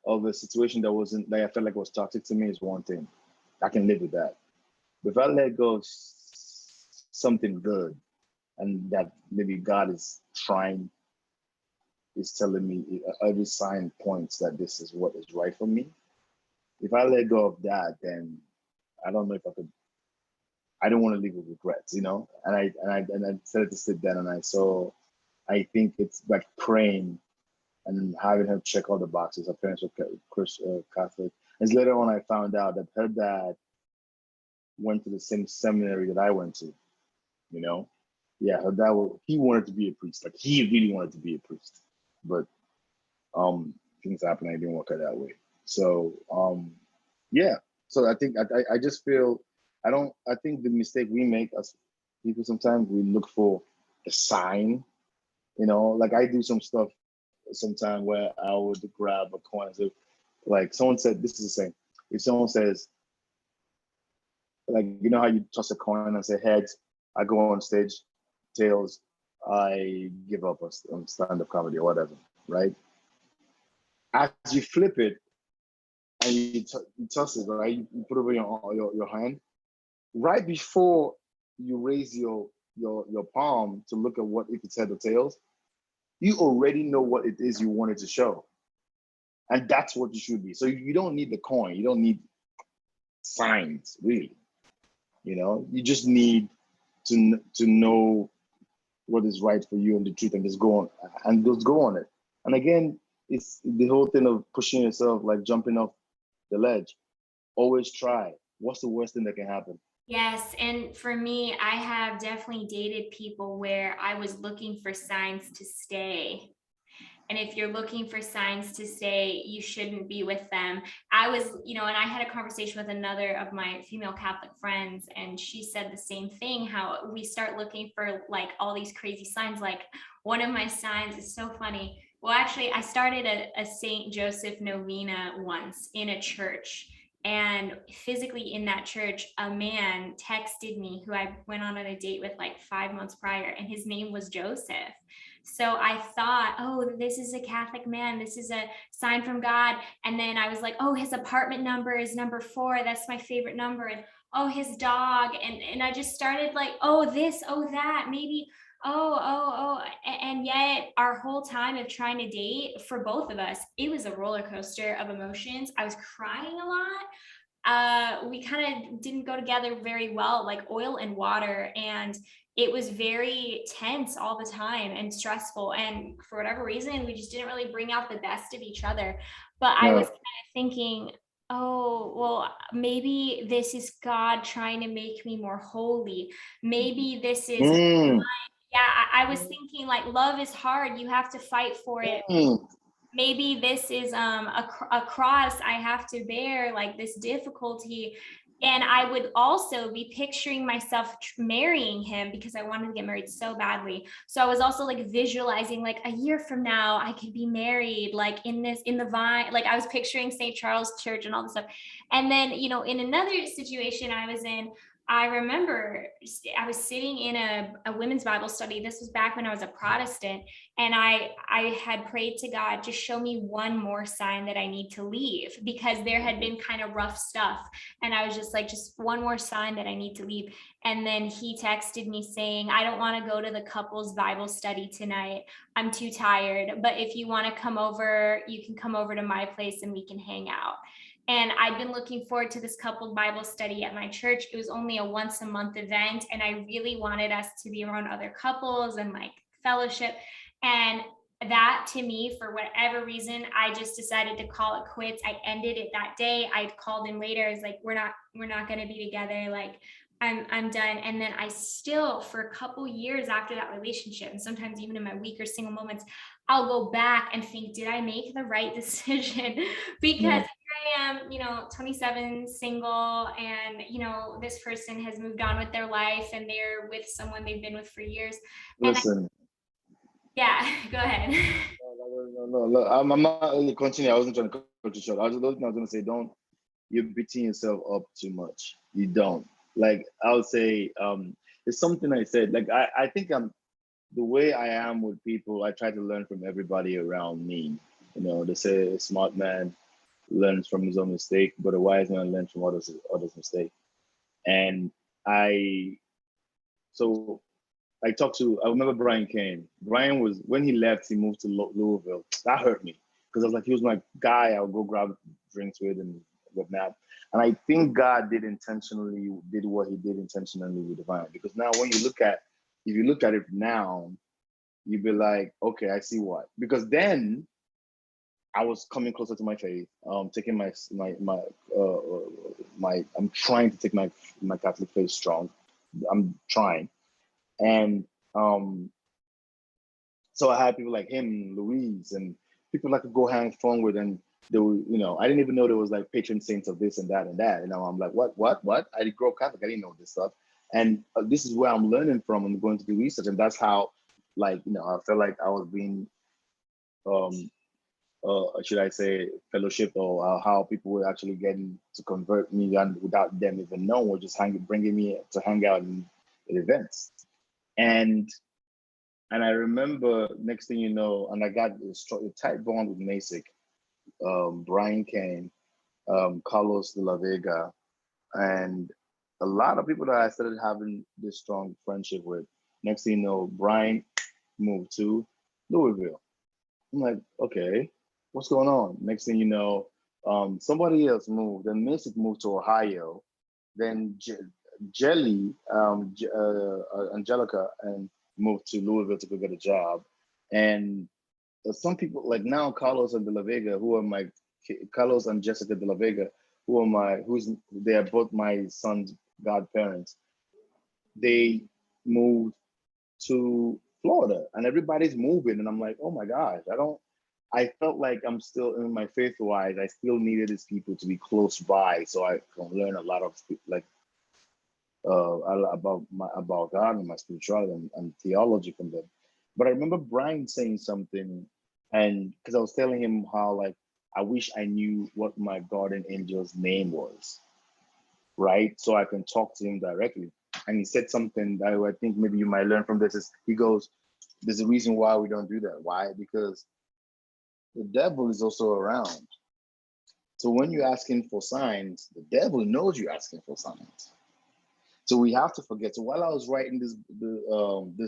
of a situation that wasn't, that I felt like was toxic to me, is one thing. I can live with that. But if I let go of something good, and that maybe God is telling me, every sign points that this is what is right for me. If I let go of that, then I don't know if I could. I don't want to live with regrets, you know. And I decided to sit down, and I think it's like praying and having her check all the boxes. Her parents were Catholic. And later on, I found out that her dad went to the same seminary that I went to, you know? Yeah, her dad, he wanted to be a priest. Like, he really wanted to be a priest. But things happened, and it didn't work out that way. So, yeah. So I think, I just feel, I think the mistake we make as people, sometimes we look for a sign, you know? Like, I do some stuff sometime where I would grab a coin and say, like, someone said, this is the same. If someone says, like, you know how you toss a coin and say heads, I go on stage, tails, I give up on stand-up comedy or whatever, right? As you flip it and you toss it, right? You put over your hand, right before you raise your palm to look at what, if it's head or tails, you already know what it is you wanted to show. And that's what you should be. So you don't need the coin. You don't need signs, really. You know, you just need to know what is right for you and the truth, and just go on it. And again, it's the whole thing of pushing yourself, like jumping off the ledge. Always try. What's the worst thing that can happen?
Yes, and for me, I have definitely dated people where I was looking for signs to stay. And if you're looking for signs to stay, you shouldn't be with them. I was, and I had a conversation with another of my female Catholic friends, and she said the same thing, how we start looking for like all these crazy signs. Like, one of my signs is so funny. Well, actually, I started a Saint Joseph novena once in a church. And physically in that church, a man texted me who I went on a date with like 5 months prior, and his name was Joseph. So I thought, oh, this is a Catholic man. This is a sign from God. And then I was like, oh, his apartment number is number 4. That's my favorite number. And oh, his dog. And I just started like, oh, this, oh, that, maybe, oh. And yet our whole time of trying to date, for both of us, it was a roller coaster of emotions. I was crying a lot. We kind of didn't go together very well, like oil and water. And it was very tense all the time and stressful. And for whatever reason, we just didn't really bring out the best of each other. But I was kind of thinking, oh, well, maybe this is God trying to make me more holy. Maybe this is, yeah, I was thinking like, love is hard. You have to fight for it. Maybe this is a cross I have to bear, like this difficulty. And I would also be picturing myself marrying him, because I wanted to get married so badly. So I was also like visualizing, like, a year from now I could be married, like in the vine. Like, I was picturing St. Charles Church and all this stuff. And then, in another situation I was in, I remember I was sitting in a women's Bible study. This was back when I was a Protestant, and I had prayed to God, just show me one more sign that I need to leave, because there had been kind of rough stuff. And I was just like, just one more sign that I need to leave. And then he texted me saying, I don't want to go to the couples Bible study tonight. I'm too tired. But if you want to come over, you can come over to my place and we can hang out. And I'd been looking forward to this coupled Bible study at my church. It was only a once a month event, and I really wanted us to be around other couples and like fellowship. And that, to me, for whatever reason, I just decided to call it quits. I ended it that day. I called him later. I was like, we're not going to be together. Like, I'm done. And then I still, for a couple years after that relationship, and sometimes even in my weaker single moments, I'll go back and think, did I make the right decision? Because I am, 27, single, and, this person has moved on with their life and they're with someone they've been with for years. And
Listen.
yeah, go ahead.
No. Look, I'm not really continue. I wasn't trying to cut you short. I was going to say, don't, you're beating yourself up too much. You don't. Like, I would say, it's something I said. Like, I think the way I am with people, I try to learn from everybody around me. They say a smart man learns from his own mistake, but a wise man learns from others' mistake. And I remember Brian Kane. Brian was, when he left, he moved to Louisville. That hurt me, because I was like, he was my guy I would go grab drinks with and whatnot. And I think God did what he did intentionally with Divine. Because now if you look at it now, you'd be like, okay, I see what. Because then I was coming closer to my faith, taking I'm trying to take my Catholic faith strong. I'm trying. And so I had people like him, Louise, and people I could go hang fun with, and they were, I didn't even know there was like patron saints of this and that and that. I'm like, what? I didn't grow up Catholic. I didn't know this stuff. And this is where I'm learning from and going to do research. And that's how, I felt like I was being, should I say, fellowship, or how people were actually getting to convert me, and without them even knowing, or just bringing me to hang out at events. And I remember, next thing you know, and I got a tight bond with Masick, Brian Kane, Carlos de la Vega, and a lot of people that I started having this strong friendship with. Next thing you know, Brian moved to Louisville. I'm like, okay, what's going on? Next thing you know, somebody else moved, then Masick moved to Ohio, then Jelly, Angelica, and moved to Louisville to go get a job. And some people, like now Carlos and De La Vega, Carlos and Jessica De La Vega, they are both my son's godparents. They moved to Florida, and everybody's moving, and I'm like, oh my gosh, I felt like I'm still in my faith wise. I still needed these people to be close by, so I can learn a lot of about God and my spirituality and theology from them. But I remember Brian saying something, and because I was telling him how I wish I knew what my guardian angel's name was, right? So I can talk to him directly. And he said something that I think maybe you might learn from this. He goes, there's a reason why we don't do that. Why? Because the devil is also around. So when you're asking for signs, the devil knows you're asking for signs. So we have to forget. So while I was writing this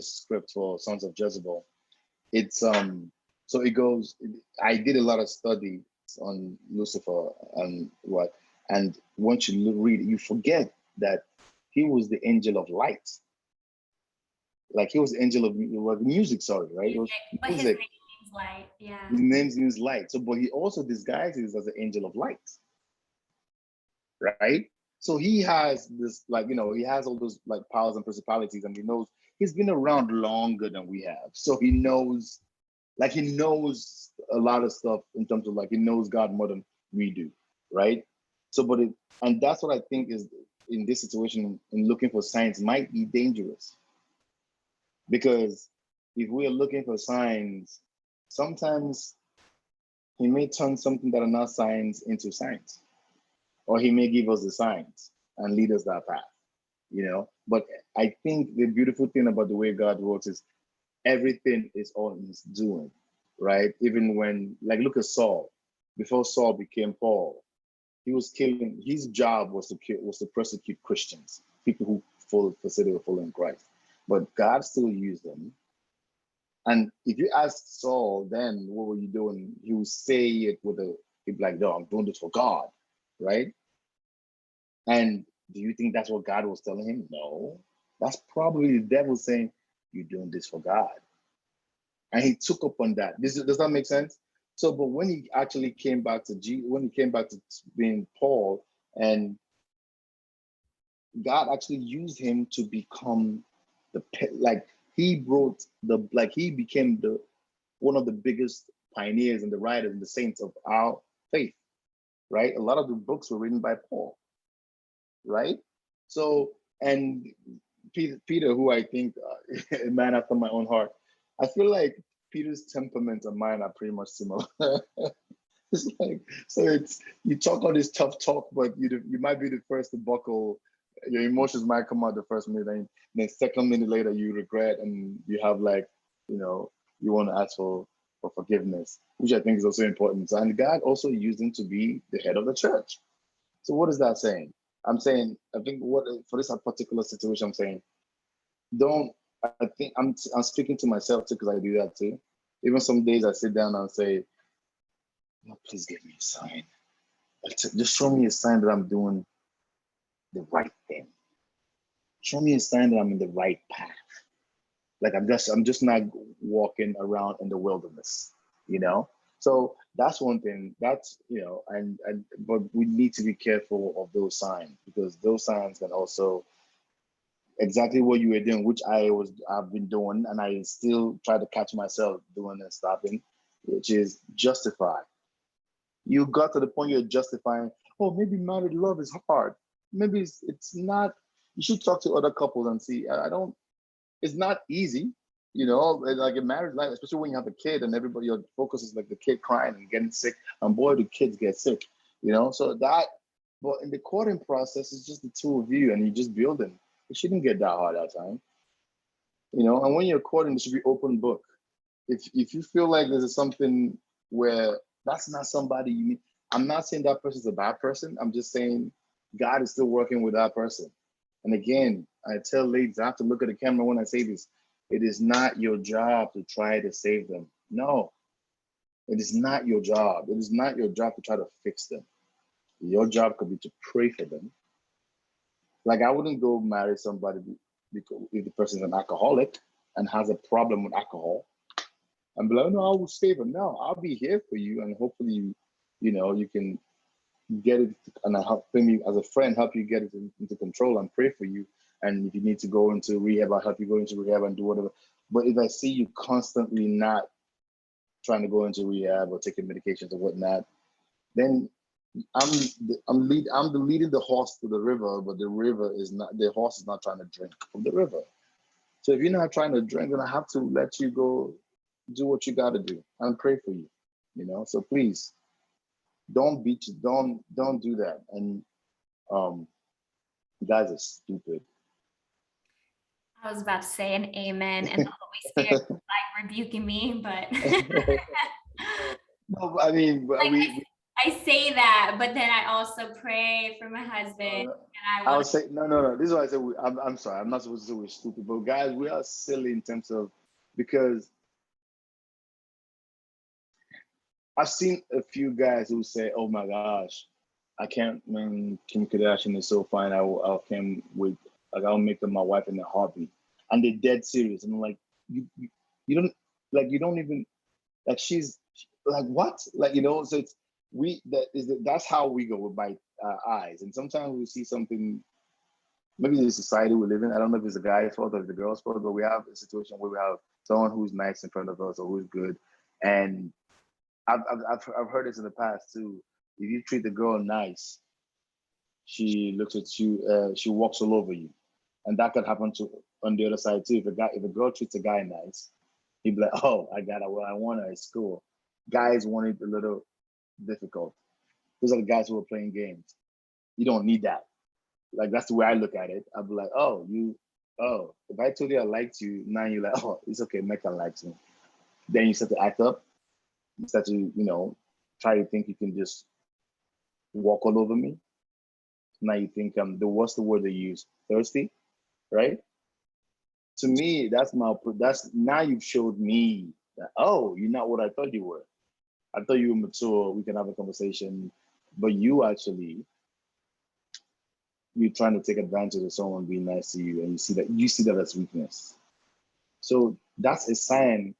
script for Sons of Jezebel, it's so it goes. I did a lot of study on Lucifer and once you read it, you forget that he was the angel of light. Like he was the angel of music. Sorry, right? It was
but
music.
His name means light. Yeah.
His name means light. So, but he also disguises as the angel of light, right? So he has this, he has all those powers and principalities, and he's been around longer than we have. So he knows a lot of stuff in terms of he knows God more than we do, right? So, and that's what I think is in this situation, in looking for signs might be dangerous. Because if we're looking for signs, sometimes he may turn something that are not signs into signs. Or he may give us the signs and lead us that path, But I think the beautiful thing about the way God works is everything is on his doing, right? Even when, like, look at Saul. Before Saul became Paul, he was killing. His job was to persecute Christians, people who consider they were following Christ. But God still used them. And if you ask Saul, then what were you doing? He would say it he'd be like, no, I'm doing this for God, right? And do you think that's what God was telling him? No, that's probably the devil saying, you're doing this for God. And he took up on that. Does that make sense? So, but when he actually came back to when he came back to being Paul, and God actually used him to become he became one of the biggest pioneers and the writers and the saints of our faith, right? A lot of the books were written by Paul, right? So, and Peter, who I think a man after my own heart, I feel like Peter's temperament and mine are pretty much similar. It's like, so you talk all this tough talk, but you might be the first to buckle. Your emotions might come out the first minute, and then second minute later you regret, and you have you want to ask for forgiveness, which I think is also important. And God also used him to be the head of the church. So what is that saying? I'm saying, I think for this particular situation, I'm saying, I think I'm speaking to myself too, because I do that too. Even some days I sit down and say, oh, please give me a sign. Just show me a sign that I'm doing the right thing. Show me a sign that I'm in the right path. Like I'm just not walking around in the wilderness, So that's one thing. That's but we need to be careful of those signs, because those signs can also exactly what you were doing, which I've been doing, and I still try to catch myself doing and stopping, which is justify. You got to the point you're justifying, oh, maybe married love is hard. Maybe it's not. You should talk to other couples and see. It's not easy, like in marriage life, especially when you have a kid and everybody, your focus is like the kid crying and getting sick, and boy, do kids get sick, So but in the courting process, it's just the two of you and you're just building. It shouldn't get that hard at time, And when you're courting, it should be open book. If you feel like there's something where that's not somebody you need, I'm not saying that person's a bad person. I'm just saying God is still working with that person. And again, I tell ladies, I have to look at the camera when I say this. It is not your job to try to save them. No, it is not your job. It is not your job to try to fix them. Your job could be to pray for them. Like I wouldn't go marry somebody because if the person is an alcoholic and has a problem with alcohol, and be like, no, I will save them. No, I'll be here for you, and hopefully, you can get it, and I help me as a friend, help you get it into control and pray for you. And if you need to go into rehab, I'll help you go into rehab and do whatever. But if I see you constantly not trying to go into rehab or taking medications or whatnot, then I'm leading the horse to the river, but the horse is not trying to drink from the river. So if you're not trying to drink, then I have to let you go do what you got to do and pray for you, So please don't do that. And guys are stupid.
I was about to say an amen, and the Holy Spirit was like rebuking me, but
no, I mean,
I say that, but then I also pray for my husband. And
I would say no. This is why I said I'm sorry. I'm not supposed to say we're stupid, but guys, we are silly in terms of, because I've seen a few guys who say, "Oh my gosh, I can't, man. Kim Kardashian is so fine. I can't wait. Like I'll make her my wife in a heartbeat." And they're dead serious. And I'm like, you don't even like. She's like, what? Like, So that's how we go with my eyes. And sometimes we see something. Maybe the society we live in. I don't know if it's the guy's fault or the girl's fault, but we have a situation where we have someone who's nice in front of us or who's good, and I've heard this in the past too. If you treat the girl nice, she looks at you, she walks all over you, and that could happen to on the other side too. If a girl treats a guy nice, he'd be like, "Oh, I got what I want at school." Guys want it a little difficult. Those are the guys who are playing games. You don't need that. Like that's the way I look at it. I'll be like, if I told you I liked you, now you're like, oh, it's okay, Mecca likes me. Then you start to act up. You start to, try to think you can just walk all over me. Now you think what's the word they use? Thirsty, right? To me, that's now you've showed me that, oh, you're not what I thought you were. I thought you were mature, we can have a conversation, but you're trying to take advantage of someone being nice to you, and you see that as weakness. So that's a sign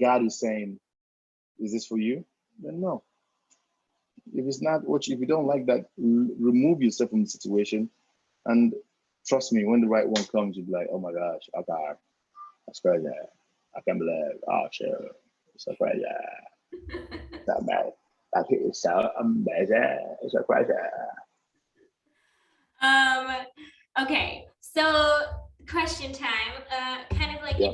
God is saying, is this for you? Then no. If it's not if you don't like that, remove yourself from the situation. And trust me, when the right one comes, you'll be like, oh my gosh, okay, that's crazy. I can't believe, oh shit, it's so crazy. That bad. It's so amazing. It's so crazy.
Okay, so question time. Kind of like
Yeah.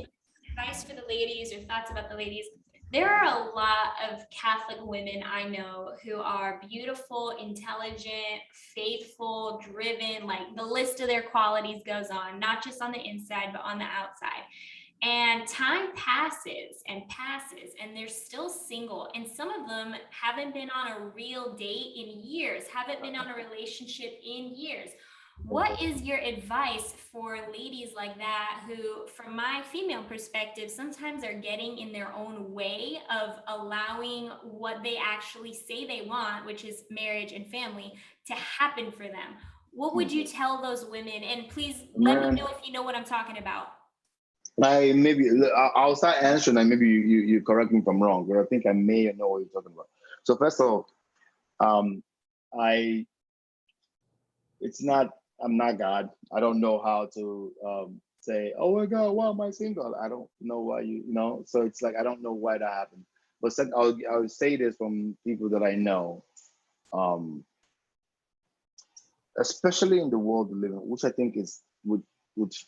advice for the ladies or thoughts about the ladies. There are a lot of Catholic women I know who are beautiful, intelligent, faithful, driven, like the list of their qualities goes on, not just on the inside, but on the outside. And time passes and passes, and they're still single. And some of them haven't been on a real date in years, haven't been on a relationship in years. What is your advice for ladies like that who, from my female perspective, sometimes are getting in their own way of allowing what they actually say they want, which is marriage and family, to happen for them? What would you tell those women? And please let me know if you know what I'm talking about.
I'll start answering, and maybe you correct me if I'm wrong, but I think I may know what you're talking about. So first of all, I'm not God. I don't know how to say, oh my God, why am I single? I don't know why so it's like, I don't know why that happened. But I'll say this from people that I know, especially in the world we live in, which I think is with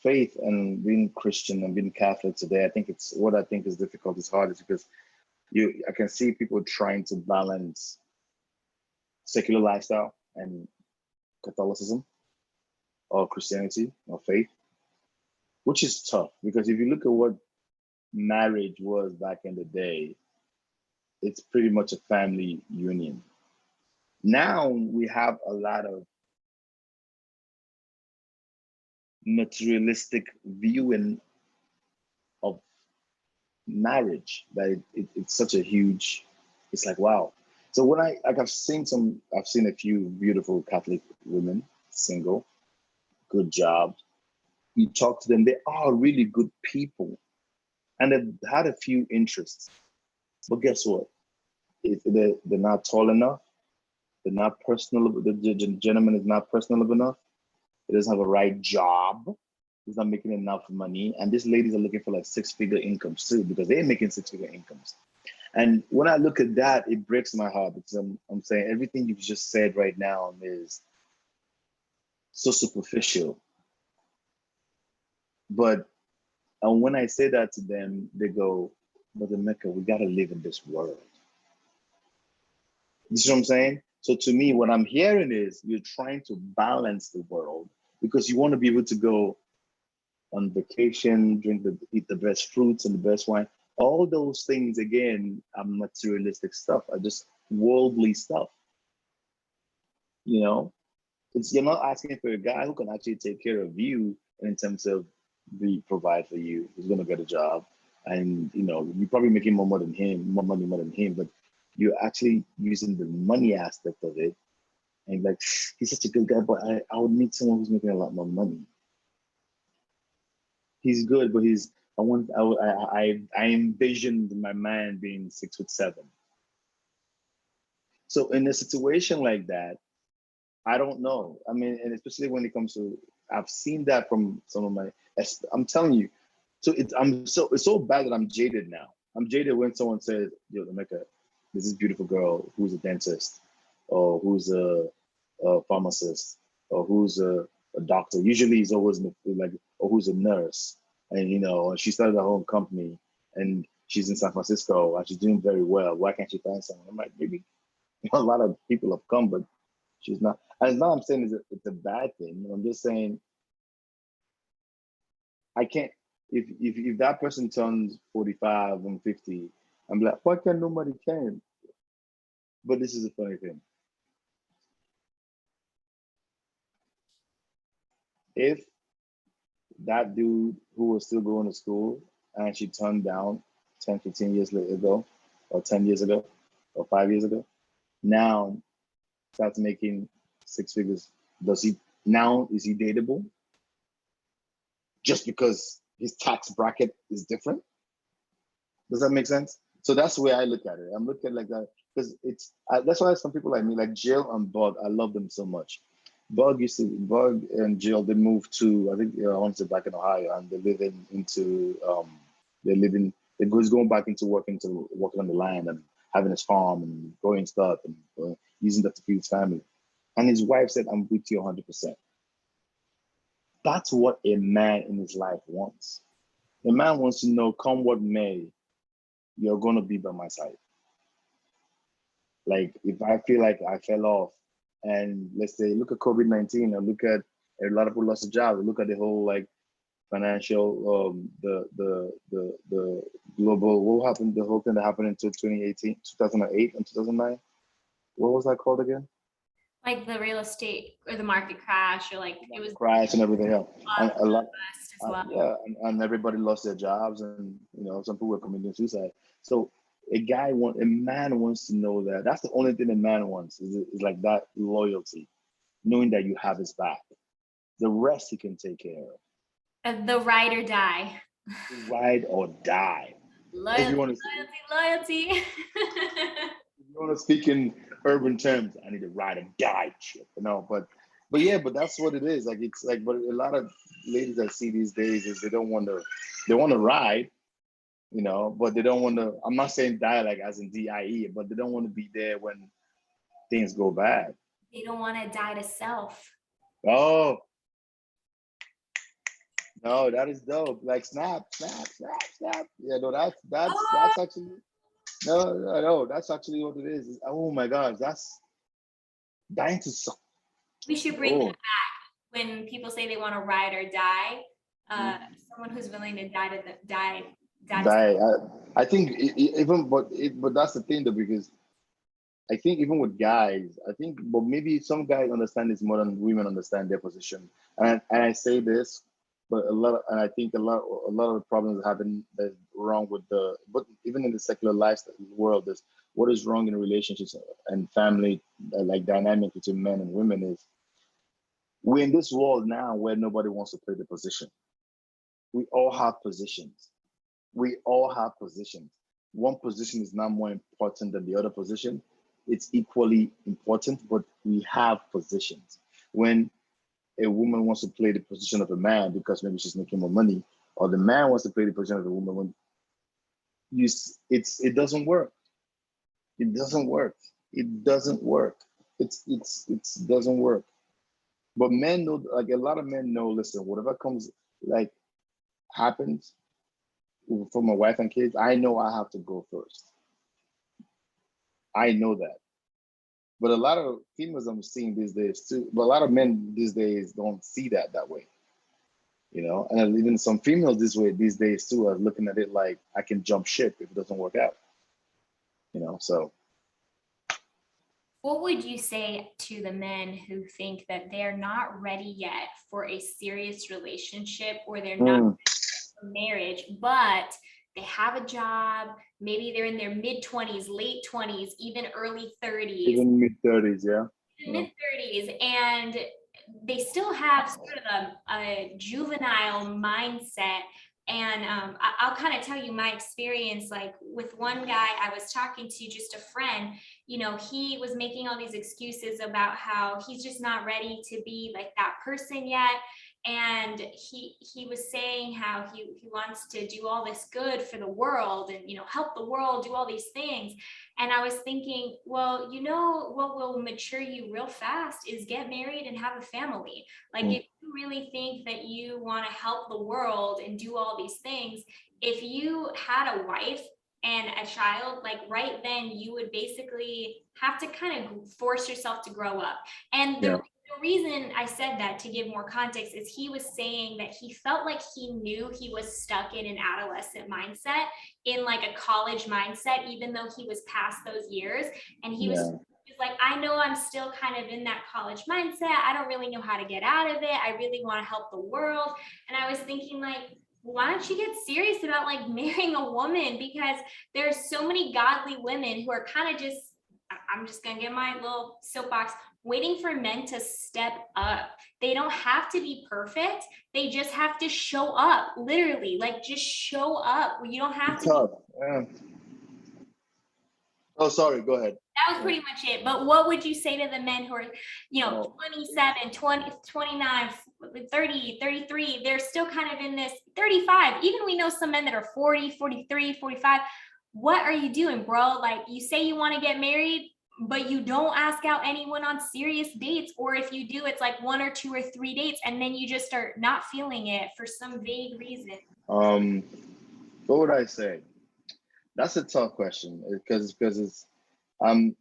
faith and being Christian and being Catholic today, I think is difficult, it's hard, is because I can see people trying to balance secular lifestyle and Catholicism or Christianity or faith, which is tough, because if you look at what marriage was back in the day, it's pretty much a family union. Now we have a lot of materialistic viewing of marriage that it's such a huge, it's like, wow. So when I've seen a few beautiful Catholic women, single, good job. You talk to them, they are really good people, and they've had a few interests. But guess what? If they're not tall enough, they're not personal. The gentleman is not personal enough. He doesn't have a right job. He's not making enough money. And these ladies are looking for like 6-figure incomes too, because they're making 6-figure incomes. And when I look at that, it breaks my heart, because I'm saying everything you've just said right now is so superficial. But when I say that to them, they go, but Emeka, we gotta live in this world. You see what I'm saying? So to me, what I'm hearing is you're trying to balance the world, because you want to be able to go on vacation, eat the best fruits and the best wine. All those things, again, are materialistic stuff, are just worldly stuff. You're not asking for a guy who can actually take care of you in terms of provide for you, who's gonna get a job, and you're probably making more money than him, but you're actually using the money aspect of it, and like, he's such a good guy, but I would need someone who's making a lot more money. He's good, but I envisioned my man being 6'7". So in a situation like that, I don't know. I mean, and especially when it comes to, I've seen that from some of my, I'm telling you. So it's so bad that I'm jaded now. I'm jaded when someone says, yo, Emeka, there's this beautiful girl who's a dentist, or who's a pharmacist, or who's a doctor. Usually it's always like, or who's a nurse. And she started her own company, and she's in San Francisco and she's doing very well. Why can't she find someone? I'm like, maybe a lot of people have come, but she's not. And now I'm saying it's a bad thing. I'm just saying I can't. If that person turns 45 and 50, I'm like, why can't nobody can? But this is a funny thing. If that dude who was still going to school and she turned down 10, 15 years ago, or 10 years ago, or 5 years ago, now starts making six figures, is he dateable? Just because his tax bracket is different? Does that make sense? So that's the way I look at it. I'm looking at it like that because that's why some people like me, like Jill and Bug, I love them so much. Bug and Jill, they moved to, I think, I want to say back in Ohio, and they're living into, they're going back into working on the land and having his farm and growing stuff and using that to feed his family. And his wife said, I'm with you 100%. That's what a man in his life wants. A man wants to know, come what may, you're going to be by my side. Like, if I feel like I fell off, and let's say, look at COVID-19, or look at a lot of people lost their jobs, look at the whole like financial, the global, what happened, the whole thing that happened in 2018, 2008 and 2009. What was that called again?
Like the real estate or the market crash, or like it was
crash and everything else. And a lot,
as well.
yeah, and everybody lost their jobs, and some people were committing suicide. So a man wants to know that. That's the only thing a man wants is like that loyalty, knowing that you have his back. The rest he can take care
of. The ride or die.
Ride or die.
Loyalty,
if you want to,
loyalty.
If you want to speak in urban terms, I need a ride or die shit, but yeah, but that's what it is. Like, it's like, but a lot of ladies I see these days is they want to ride, but they don't want to, I'm not saying die like as in DIE, but they don't want to be there when things go bad.
They don't want to die to self.
Oh, no, that is dope. Like snap. Yeah, no, that's actually, no, that's actually what it is. Oh my gosh, that's dying to self.
We should bring that back when people say they want to ride or die. Someone who's willing to die.
I think but that's the thing though, because I think even with guys, but maybe some guys understand this more than women understand their position. And I say this, but I think a lot of the problems that happen that's wrong with but even in the secular lifestyle world, is what is wrong in relationships and family, like dynamic between men and women, is we're in this world now where nobody wants to play the position. We all have positions. One position is not more important than the other position. It's equally important, but we have positions. When a woman wants to play the position of a man because maybe she's making more money, or the man wants to play the position of a woman, it doesn't work. It doesn't work. It doesn't work. It doesn't work. But men know, like a lot of men know, listen, whatever comes, like happens for my wife and kids, I know I have to go first. I know that. But a lot of females I'm seeing these days too, but a lot of men these days don't see that way. And even some females these days too are looking at it like, I can jump ship if it doesn't work out. So.
What would you say to the men who think that they're not ready yet for a serious relationship, or they're not ready for marriage, but they have a job, maybe they're in their mid-20s, late 20s, even early 30s.
Even mid-30s, yeah.
Mid-30s, and they still have sort of a juvenile mindset. And I'll kind of tell you my experience, like with one guy I was talking to, just a friend, he was making all these excuses about how he's just not ready to be like that person yet. And he was saying how he wants to do all this good for the world and, help the world, do all these things. And I was thinking, well, what will mature you real fast is get married and have a family. Like, if you really think that you want to help the world and do all these things, if you had a wife and a child, like right then you would basically have to kind of force yourself to grow up. And the The reason I said that, to give more context, is he was saying that he felt like he knew he was stuck in an adolescent mindset, in like a college mindset, even though he was past those years. And
Yeah.
he was like, I know I'm still kind of in that college mindset. I don't really know how to get out of it. I really want to help the world. And I was thinking, like, why don't you get serious about like marrying a woman? Because there's so many godly women who are kind of just, I'm just gonna get my little soapbox, waiting for men to step up. They don't have to be perfect. They just have to show up, literally, like just show up. You don't have
It's
to be.
tough. Yeah. Oh, sorry. Go ahead.
That was pretty much it. But what would you say to the men who are,
Oh,
27, 20, 29, 30, 33? They're still kind of in this 35. Even we know some men that are 40, 43, 45. What are you doing, bro? Like, you say you want to get married, but you don't ask out anyone on serious dates. Or if you do, it's like 1 or 2 or 3 dates, and then you just start not feeling it for some vague reason.
what would I say? That's a tough question because it's um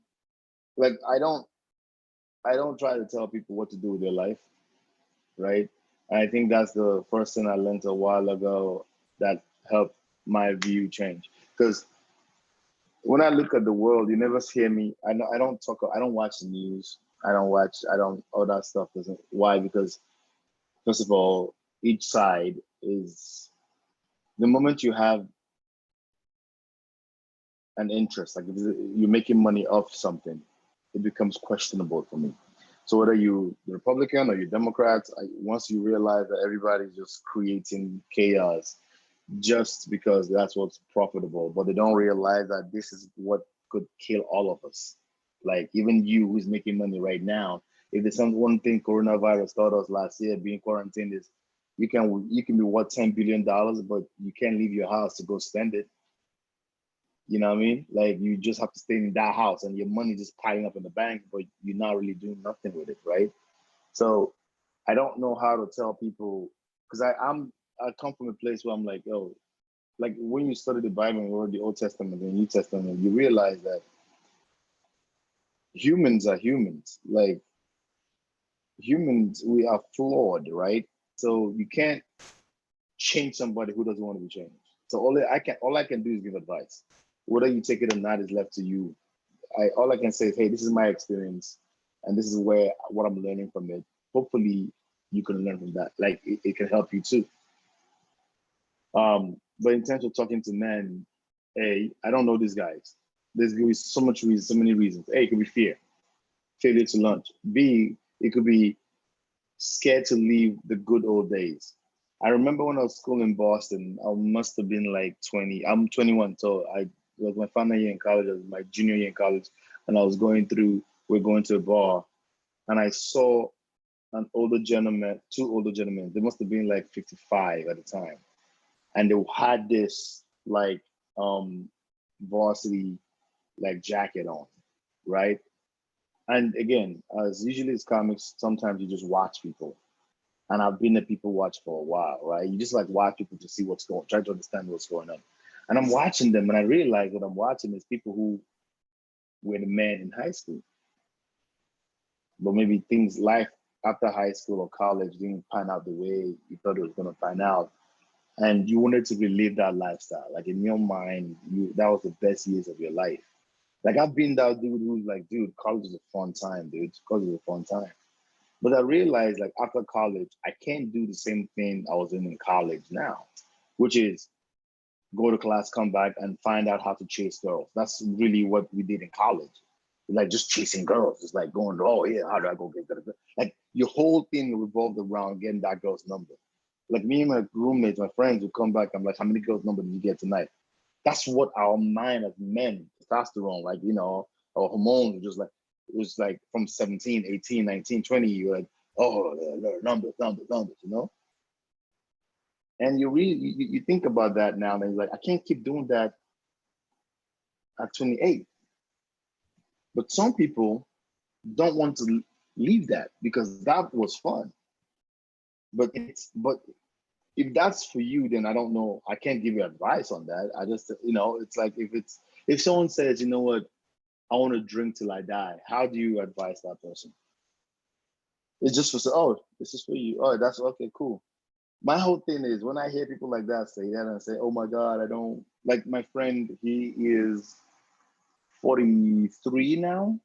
like I don't try to tell people what to do with their life, right? And I think that's the first thing I learned a while ago that helped my view change. Because when I look at the world, you never hear me. I don't talk. I don't watch the news. I don't watch. I don't. All that stuff doesn't. Why? Because first of all, each side is the moment you have an interest, like if you're making money off something, it becomes questionable for me. So whether you Republican or you Democrat, once you realize that everybody's just creating chaos just because that's what's profitable, but they don't realize that this is what could kill all of us. Like even you who's making money right now, if there's some one thing coronavirus taught us last year, being quarantined is you can be what $10 billion, but you can't leave your house to go spend it. You know what I mean? Like you just have to stay in that house and your money just piling up in the bank, but you're not really doing nothing with it, right? So I don't know how to tell people because I come from a place where I'm like, oh, like when you study the Bible or the Old Testament and New Testament, you realize that humans are humans. Like humans, we are flawed, right? So you can't change somebody who doesn't want to be changed. So all I can do is give advice. Whether you take it or not is left to you. All I can say is, hey, this is my experience, and this is what I'm learning from it. Hopefully, you can learn from that. Like it can help you too. But in terms of talking to men, A, I don't know these guys. There's going to be so much reason, so many reasons. A, it could be fear, failure to launch. B, it could be scared to leave the good old days. I remember when I was school in Boston, I must have been like 20. I'm 21, so it was my final year in college, it was my junior year in college, and we're going to a bar, and I saw two older gentlemen. They must have been like 55 at the time, and they had this like varsity like jacket on, right? And again, as usually as comics, sometimes you just watch people. And I've been a people watch for a while, right? You just like watch people to see try to understand what's going on. And I'm watching them and I realize what I'm watching is people who were the men in high school. But maybe life after high school or college didn't pan out the way you thought it was gonna pan out. And you wanted to relive that lifestyle. Like in your mind, that was the best years of your life. Like I've been that dude who's like, dude, college is a fun time, dude. College is a fun time. But I realized like after college, I can't do the same thing I was in college now, which is go to class, come back and find out how to chase girls. That's really what we did in college. Like just chasing girls. It's like going, oh yeah, how do I go get that girl? Like your whole thing revolved around getting that girl's number. Like me and my roommates, my friends would come back. I'm like, how many girls' number did you get tonight? That's what our mind as men, testosterone, like, our hormones were just like, it was like from 17, 18, 19, 20, you're like, oh, numbers, numbers, numbers. And you think about that now, and you're like, I can't keep doing that at 28. But some people don't want to leave that because that was fun. But if that's for you, then I don't know. I can't give you advice on that. I just, it's like if someone says, you know what, I want to drink till I die, how do you advise that person? It's just for, oh, this is for you. Oh, that's okay, cool. My whole thing is when I hear people like that say that and I say, oh my God, I don't like my friend, he is 43 now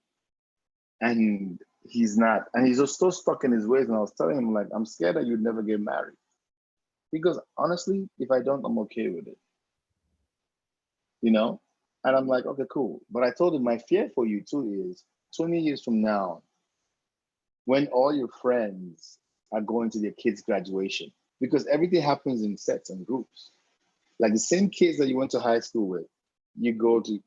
and he's not, and he's just so stuck in his ways. And I was telling him, like, I'm scared that you'd never get married. He goes, honestly, if I don't, I'm okay with it, you know? And I'm like, okay, cool. But I told him my fear for you too is 20 years from now, when all your friends are going to their kids' graduation, because everything happens in sets and groups. Like the same kids that you went to high school with, you go to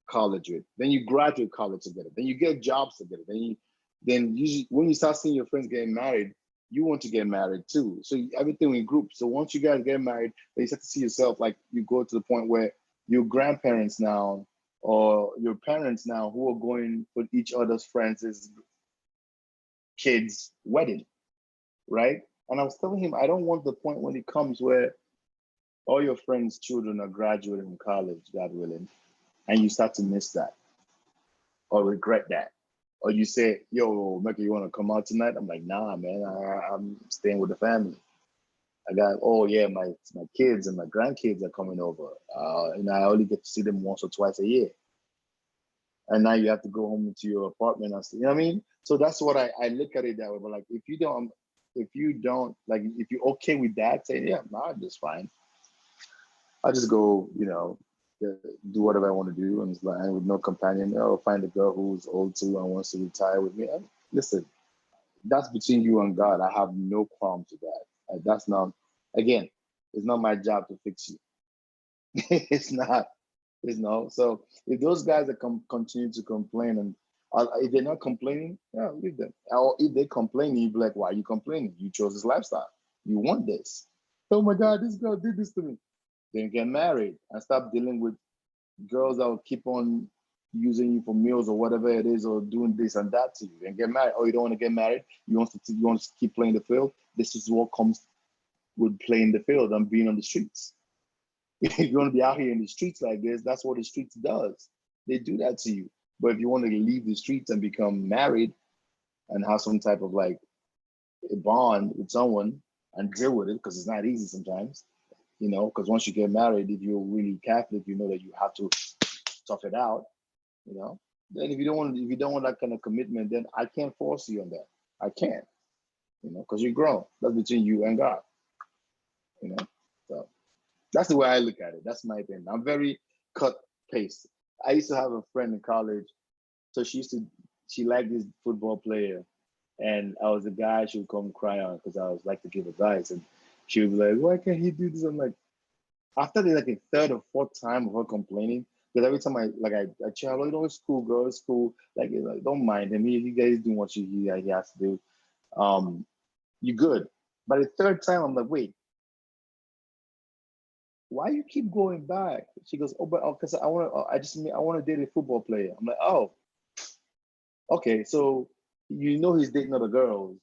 college with, then you graduate college together, then you get jobs together, then usually when you start seeing your friends getting married, you want to get married too. So everything in groups. So once you guys get married, then you start to see yourself like you go to the point where your grandparents now or your parents now who are going for each other's friends' kids' wedding, right? And I was telling him, I don't want the point when it comes where all your friends' children are graduating from college, God willing, and you start to miss that or regret that. Or you say, yo, Mecca, you want to come out tonight? I'm like, nah, man, I'm staying with the family. I got, oh yeah, my kids and my grandkids are coming over. And I only get to see them once or twice a year. And now you have to go home into your apartment and you know what I mean? So that's what I look at it that way. But like, if you don't, like, if you're okay with that, say, yeah, nah, just fine. I just go, do whatever I want to do, and with no companion. I'll find a girl who's old too and wants to retire with me. And listen, that's between you and God. I have no qualm to that. That's not, again, it's not my job to fix you. It's not. It's no. So if those guys that continue to complain and if they're not complaining, yeah, leave them. Or if they complain, you be like, why are you complaining? You chose this lifestyle. You want this. Oh my God, this girl did this to me. Then get married and stop dealing with girls that will keep on using you for meals or whatever it is, or doing this and that to you. And get married. Oh, you don't want to get married? You want to keep playing the field? This is what comes with playing the field and being on the streets. If you want to be out here in the streets like this, that's what the streets does. They do that to you. But if you want to leave the streets and become married and have some type of like a bond with someone and deal with it, because it's not easy sometimes, because once you get married, if you're really Catholic, you know that you have to tough it out, Then if you don't want that kind of commitment, then I can't force you on that. I can't, because you're grown. That's between you and God, So that's the way I look at it. That's my thing. I'm very cut paste. I used to have a friend in college, so she liked this football player, and I was the guy she would come cry on because I was like to give advice, and she would be like, "Why can't he do this?" I'm like, after the like a third or fourth time of her complaining, because every time I tell her, it's cool, girl, it's cool. Like, don't mind him. He guys doing what he has to do. You good. By the third time, I'm like, wait, why you keep going back? She goes, oh, but because I want to date a football player. I'm like, oh, okay. So he's dating other girls,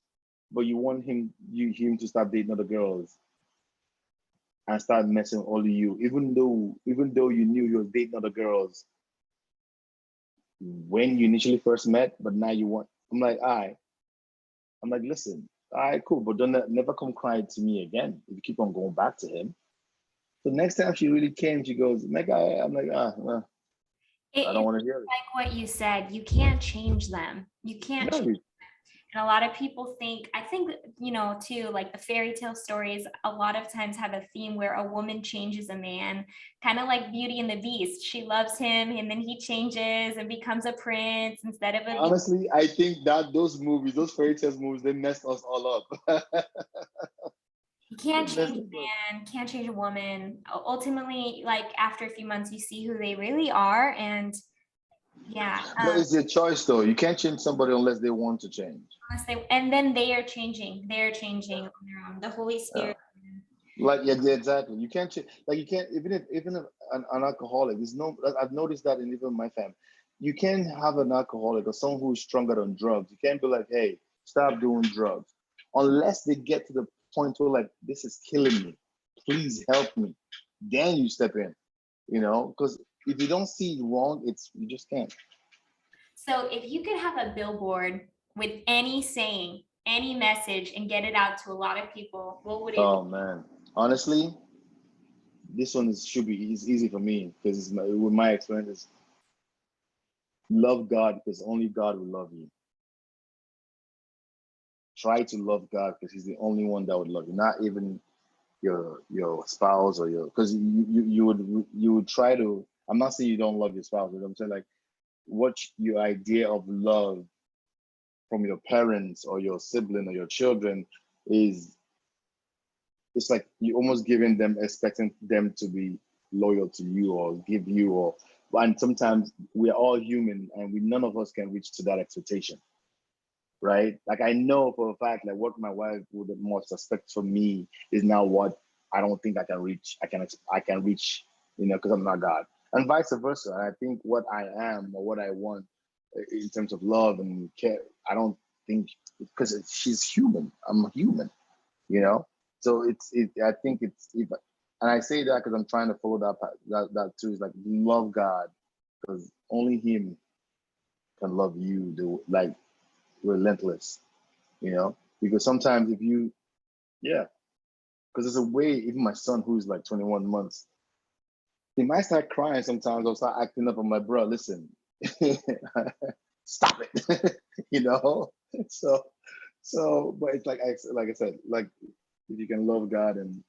but you want him to stop dating other girls and start messing with only you, even though you knew you was dating other girls when you initially first met, but now you want. I'm like, all right. I'm like, listen, all right, cool, but don't never come crying to me again if you keep on going back to him. So next time she really came, she goes, Mega, I'm like, I don't want to hear it.
Like what you said, you can't change them. You can't change them. And a lot of people I think, too, like the fairy tale stories, a lot of times have a theme where a woman changes a man, kind of like Beauty and the Beast. She loves him and then he changes and becomes a prince instead of a.
Honestly, I think that those fairy tales movies, they messed us all up.
You can't change a man, can't change a woman. Ultimately, like after a few months, you see who they really are. And yeah.
But it's your choice though. You can't change somebody unless they want to change.
And then they are changing. They're changing on their own. The Holy Spirit.
Like, yeah, exactly. You can't change. Like, you can't, even an alcoholic, I've noticed that in even my family. You can't have an alcoholic or someone who's stronger on drugs. You can't be like, hey, stop doing drugs. Unless they get to the point where like, this is killing me. Please help me. Then you step in, because if you don't see it wrong, you just can't.
So if you could have a billboard with any saying any message and get it out to a lot of people, what would it
Oh
be?
man, honestly, this one should be easy for me because with my experiences, love God because only God will love you. Try to love God because He's the only one that would love you, not even your spouse or your, because you would try to. I'm not saying you don't love your spouse, but I'm saying like what your idea of love from your parents or your sibling or your children is. It's like you almost giving them, expecting them to be loyal to you or give you, or, and sometimes we're all human and none of us can reach to that expectation, right? Like I know for a fact like what my wife would most expect from me is now what I don't think I can reach. I can reach, because I'm not God, and vice versa. And I think what I am or what I want in terms of love and care, I don't think, because she's human. I'm human, you know. So I think it's, if, and I say that because I'm trying to follow that too. Is like love God because only Him can love you. Like relentless, because sometimes if you, yeah, because there's a way. Even my son, who's like 21 months, he might start crying sometimes. I'll start acting up. I'm like, bro, listen, stop it, you know. So, but it's like I said, like if you can love God and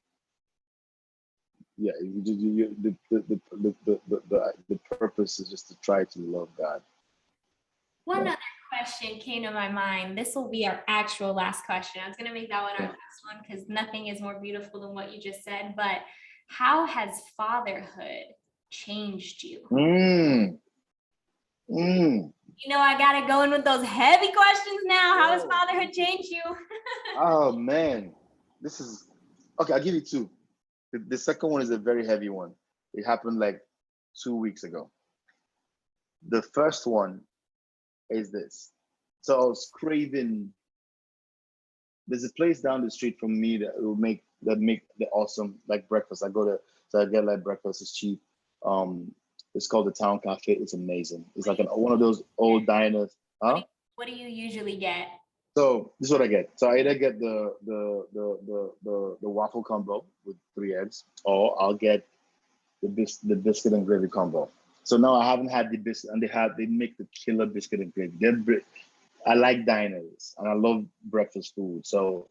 yeah, the purpose is just to try to love God.
One
Yeah.
other question came to my mind. This will be our actual last question. I was going to make that one our last one because nothing is more beautiful than what you just said. But how has fatherhood changed you? I got to go in with those heavy questions now. How has fatherhood changed you?
Oh man, this is okay. I'll give you two. The second one is a very heavy one. It happened like 2 weeks ago. The first one is this. So I was craving. There's a place down the street from me that make the awesome like breakfast. I go to, so I get like breakfast. It's cheap. It's called the Town Cafe. It's amazing. It's like one of those old diners. Huh?
What do you usually get?
So this is what I get. So I either get the waffle combo with 3 eggs, or I'll get the biscuit and gravy combo. So now I haven't had the biscuit, and they make the killer biscuit and gravy. I like diners and I love breakfast food. So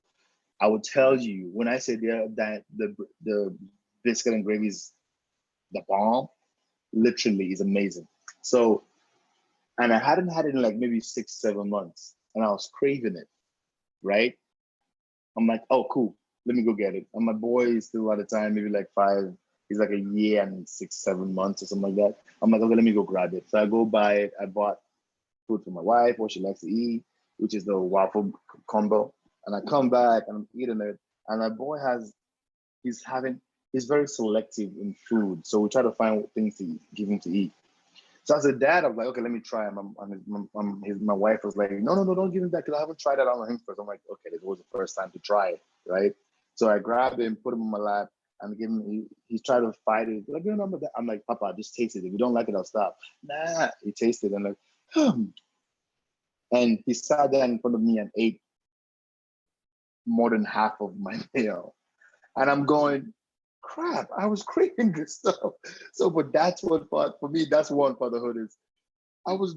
I would tell you when I say that the biscuit and gravy is the bomb, literally is amazing. So, and I hadn't had it in like maybe 6, 7 months, and I was craving it, right? I'm like, oh, cool. Let me go get it. And my boy is still at the time, maybe like 5. He's like a year and 6, 7 months or something like that. I'm like, okay, let me go grab it. So I go buy it. I bought food for my wife, what she likes to eat, which is the waffle combo. And I come back and I'm eating it. And my boy he's very selective in food. So we try to find things to give him to eat. So as a dad, I was like, okay, let me try him. My wife was like, no, don't give him that because I haven't tried that on him first. I'm like, okay, this was the first time to try it, right? So I grabbed him, put him on my lap, and give him. He's trying to fight it. Like, I'm like, Papa, just taste it. If you don't like it, I'll stop. Nah, he tasted and like, and he sat there in front of me and ate more than half of my meal. And I'm going, crap, I was craving this stuff. So, but that's what for me, that's one fatherhood is. I was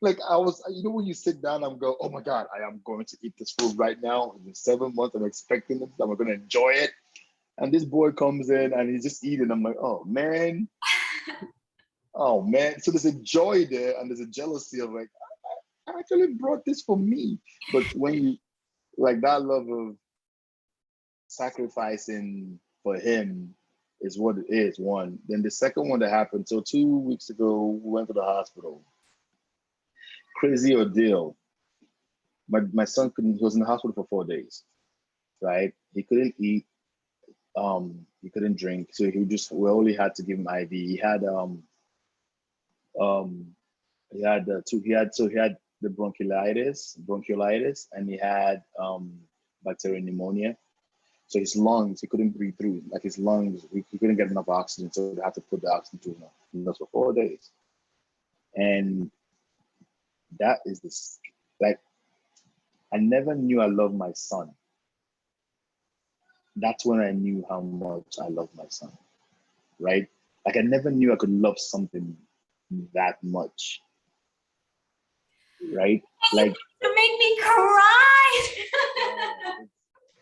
when you sit down, I'm going, oh my God, I am going to eat this food right now. In 7 months, I'm expecting it. I'm going to enjoy it. And this boy comes in and he's just eating. I'm like, oh man. Oh man. So there's a joy there and there's a jealousy of like, I actually brought this for me. But when you like that love of sacrificing for him is what it is, one. Then the second one that happened, so 2 weeks ago, we went to the hospital. Crazy ordeal. My son he was in the hospital for 4 days, right? He couldn't eat, he couldn't drink, so we only had to give him IV. Um he had he had the bronchiolitis, and he had bacterial pneumonia. So his lungs, he couldn't breathe through. Like his lungs, he couldn't get enough oxygen, so they had to put the oxygen to him for 4 days. And that is like I never knew I loved my son. That's when I knew how much I love my son, right? Like I never knew I could love something that much, right? Like
You make me cry.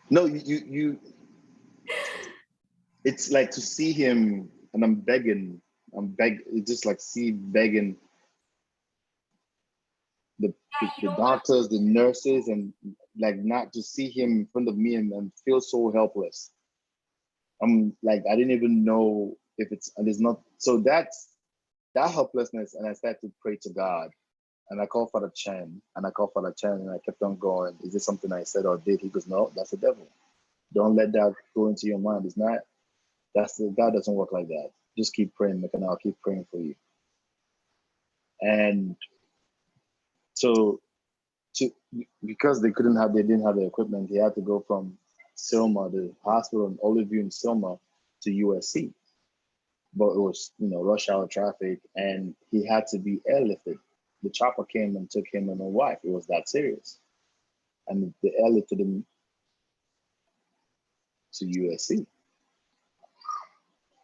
no, you it's like to see him, and it's just like begging the doctors, the nurses, and like not to see him in front of me and feel so helpless. I'm like, I didn't even know if and it's not, so that's that helplessness. And I started to pray to God, and I called Father Chan, and I kept on going. Is this something I said or did? He goes, no, that's the devil. Don't let that go into your mind. It's not, God doesn't work like that. Just keep praying, and I'll keep praying for you. And so because they didn't have the equipment, he had to go from Selma, the hospital in Olive View in Selma, to USC. But it was, rush hour traffic, and he had to be airlifted. The chopper came and took him and my wife. It was that serious. And they airlifted him to USC.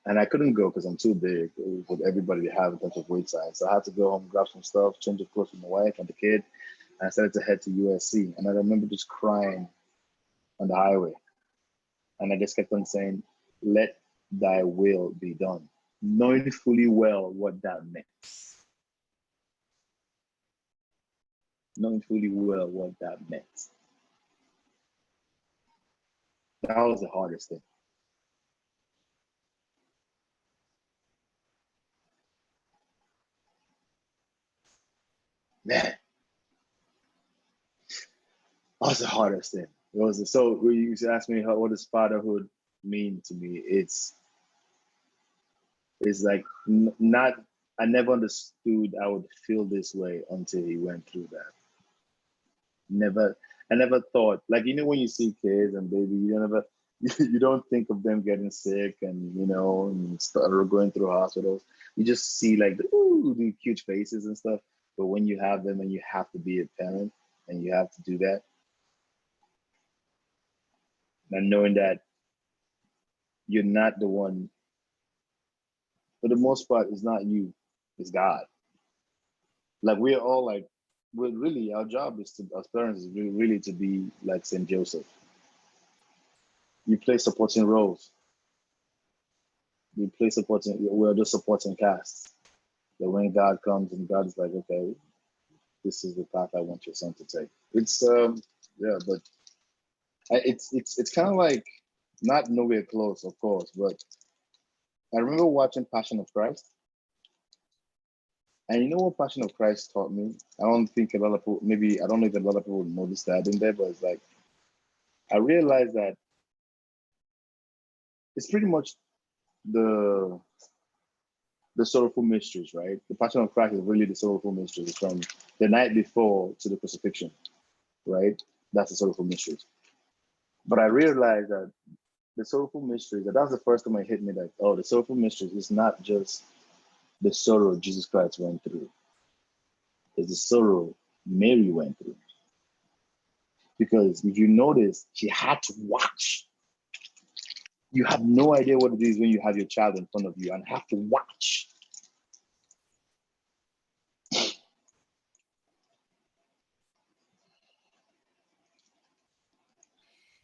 And I couldn't go because I'm too big for everybody to have in terms of weight size. So I had to go home, grab some stuff, change of clothes for my wife and the kid. And I started to head to USC. And I remember just crying on the highway. And I just kept on saying, let thy will be done, knowing fully well what that meant. Knowing fully well what that meant. That was the hardest thing. Man, that was the hardest thing. So when you ask me what does fatherhood mean to me, it's like not, I never understood I would feel this way until he went through that. I never thought, like, when you see kids and baby, you don't think of them getting sick and, and going through hospitals. You just see like the cute faces and stuff. But when you have them and you have to be a parent and you have to do that, and knowing that you're not the one, for the most part, it's not you, it's God. Like we're all like, really, our job is to, as parents, is really to be like Saint Joseph. You play supporting roles. We're just supporting casts. But when God comes and God is like, okay, this is the path I want your son to take. It's yeah, but it's kind of like not nowhere close, of course, but I remember watching Passion of Christ. And you know what Passion of Christ taught me? I don't think a lot of people, maybe, I don't know if a lot of people notice that in there, but it's like, I realized that it's pretty much the sorrowful mysteries, right? The Passion of Christ is really the sorrowful mysteries from the night before to the crucifixion, right? That's the sorrowful mysteries. But I realized that the sorrowful mysteries, that's the first time it hit me that, oh, the sorrowful mysteries is not just the sorrow Jesus Christ went through. It's the sorrow Mary went through. Because if you notice, she had to watch. You have no idea what it is when you have your child in front of you and have to watch.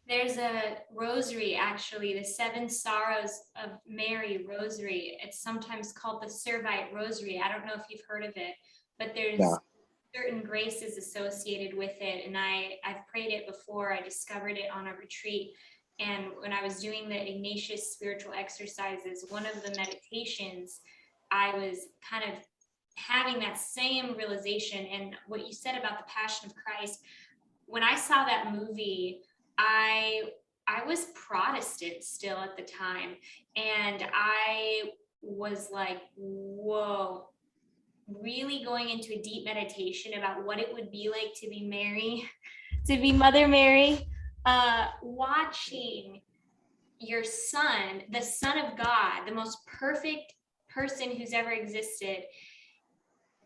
There's a rosary, actually, the 7 Sorrows of Mary rosary. It's sometimes called the Servite Rosary. I don't know if you've heard of it, but there's certain graces associated with it. And I've prayed it before. I discovered it on a retreat. And when I was doing the Ignatius spiritual exercises, one of the meditations, I was kind of having that same realization. And what you said about the Passion of Christ, when I saw that movie, I was Protestant still at the time, and I was like, whoa, really going into a deep meditation about what it would be like to be Mary, to be Mother Mary, watching your son, the Son of God, the most perfect person who's ever existed,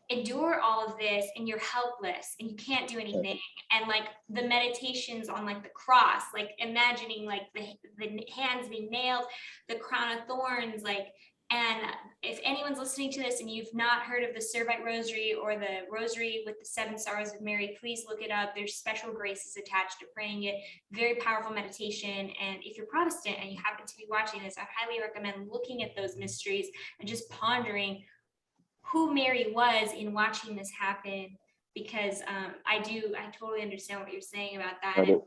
endure all of this and you're helpless and you can't do anything. And like the meditations on like the cross, like imagining like the hands being nailed, the crown of thorns, like, and if anyone's listening to this and you've not heard of the Servite Rosary or the Rosary with the Seven Sorrows of Mary, please look it up. There's special graces attached to praying it. Very powerful meditation. And if you're Protestant and you happen to be watching this, I highly recommend looking at those mysteries and just pondering who Mary was in watching this happen, because I totally understand what you're saying about that.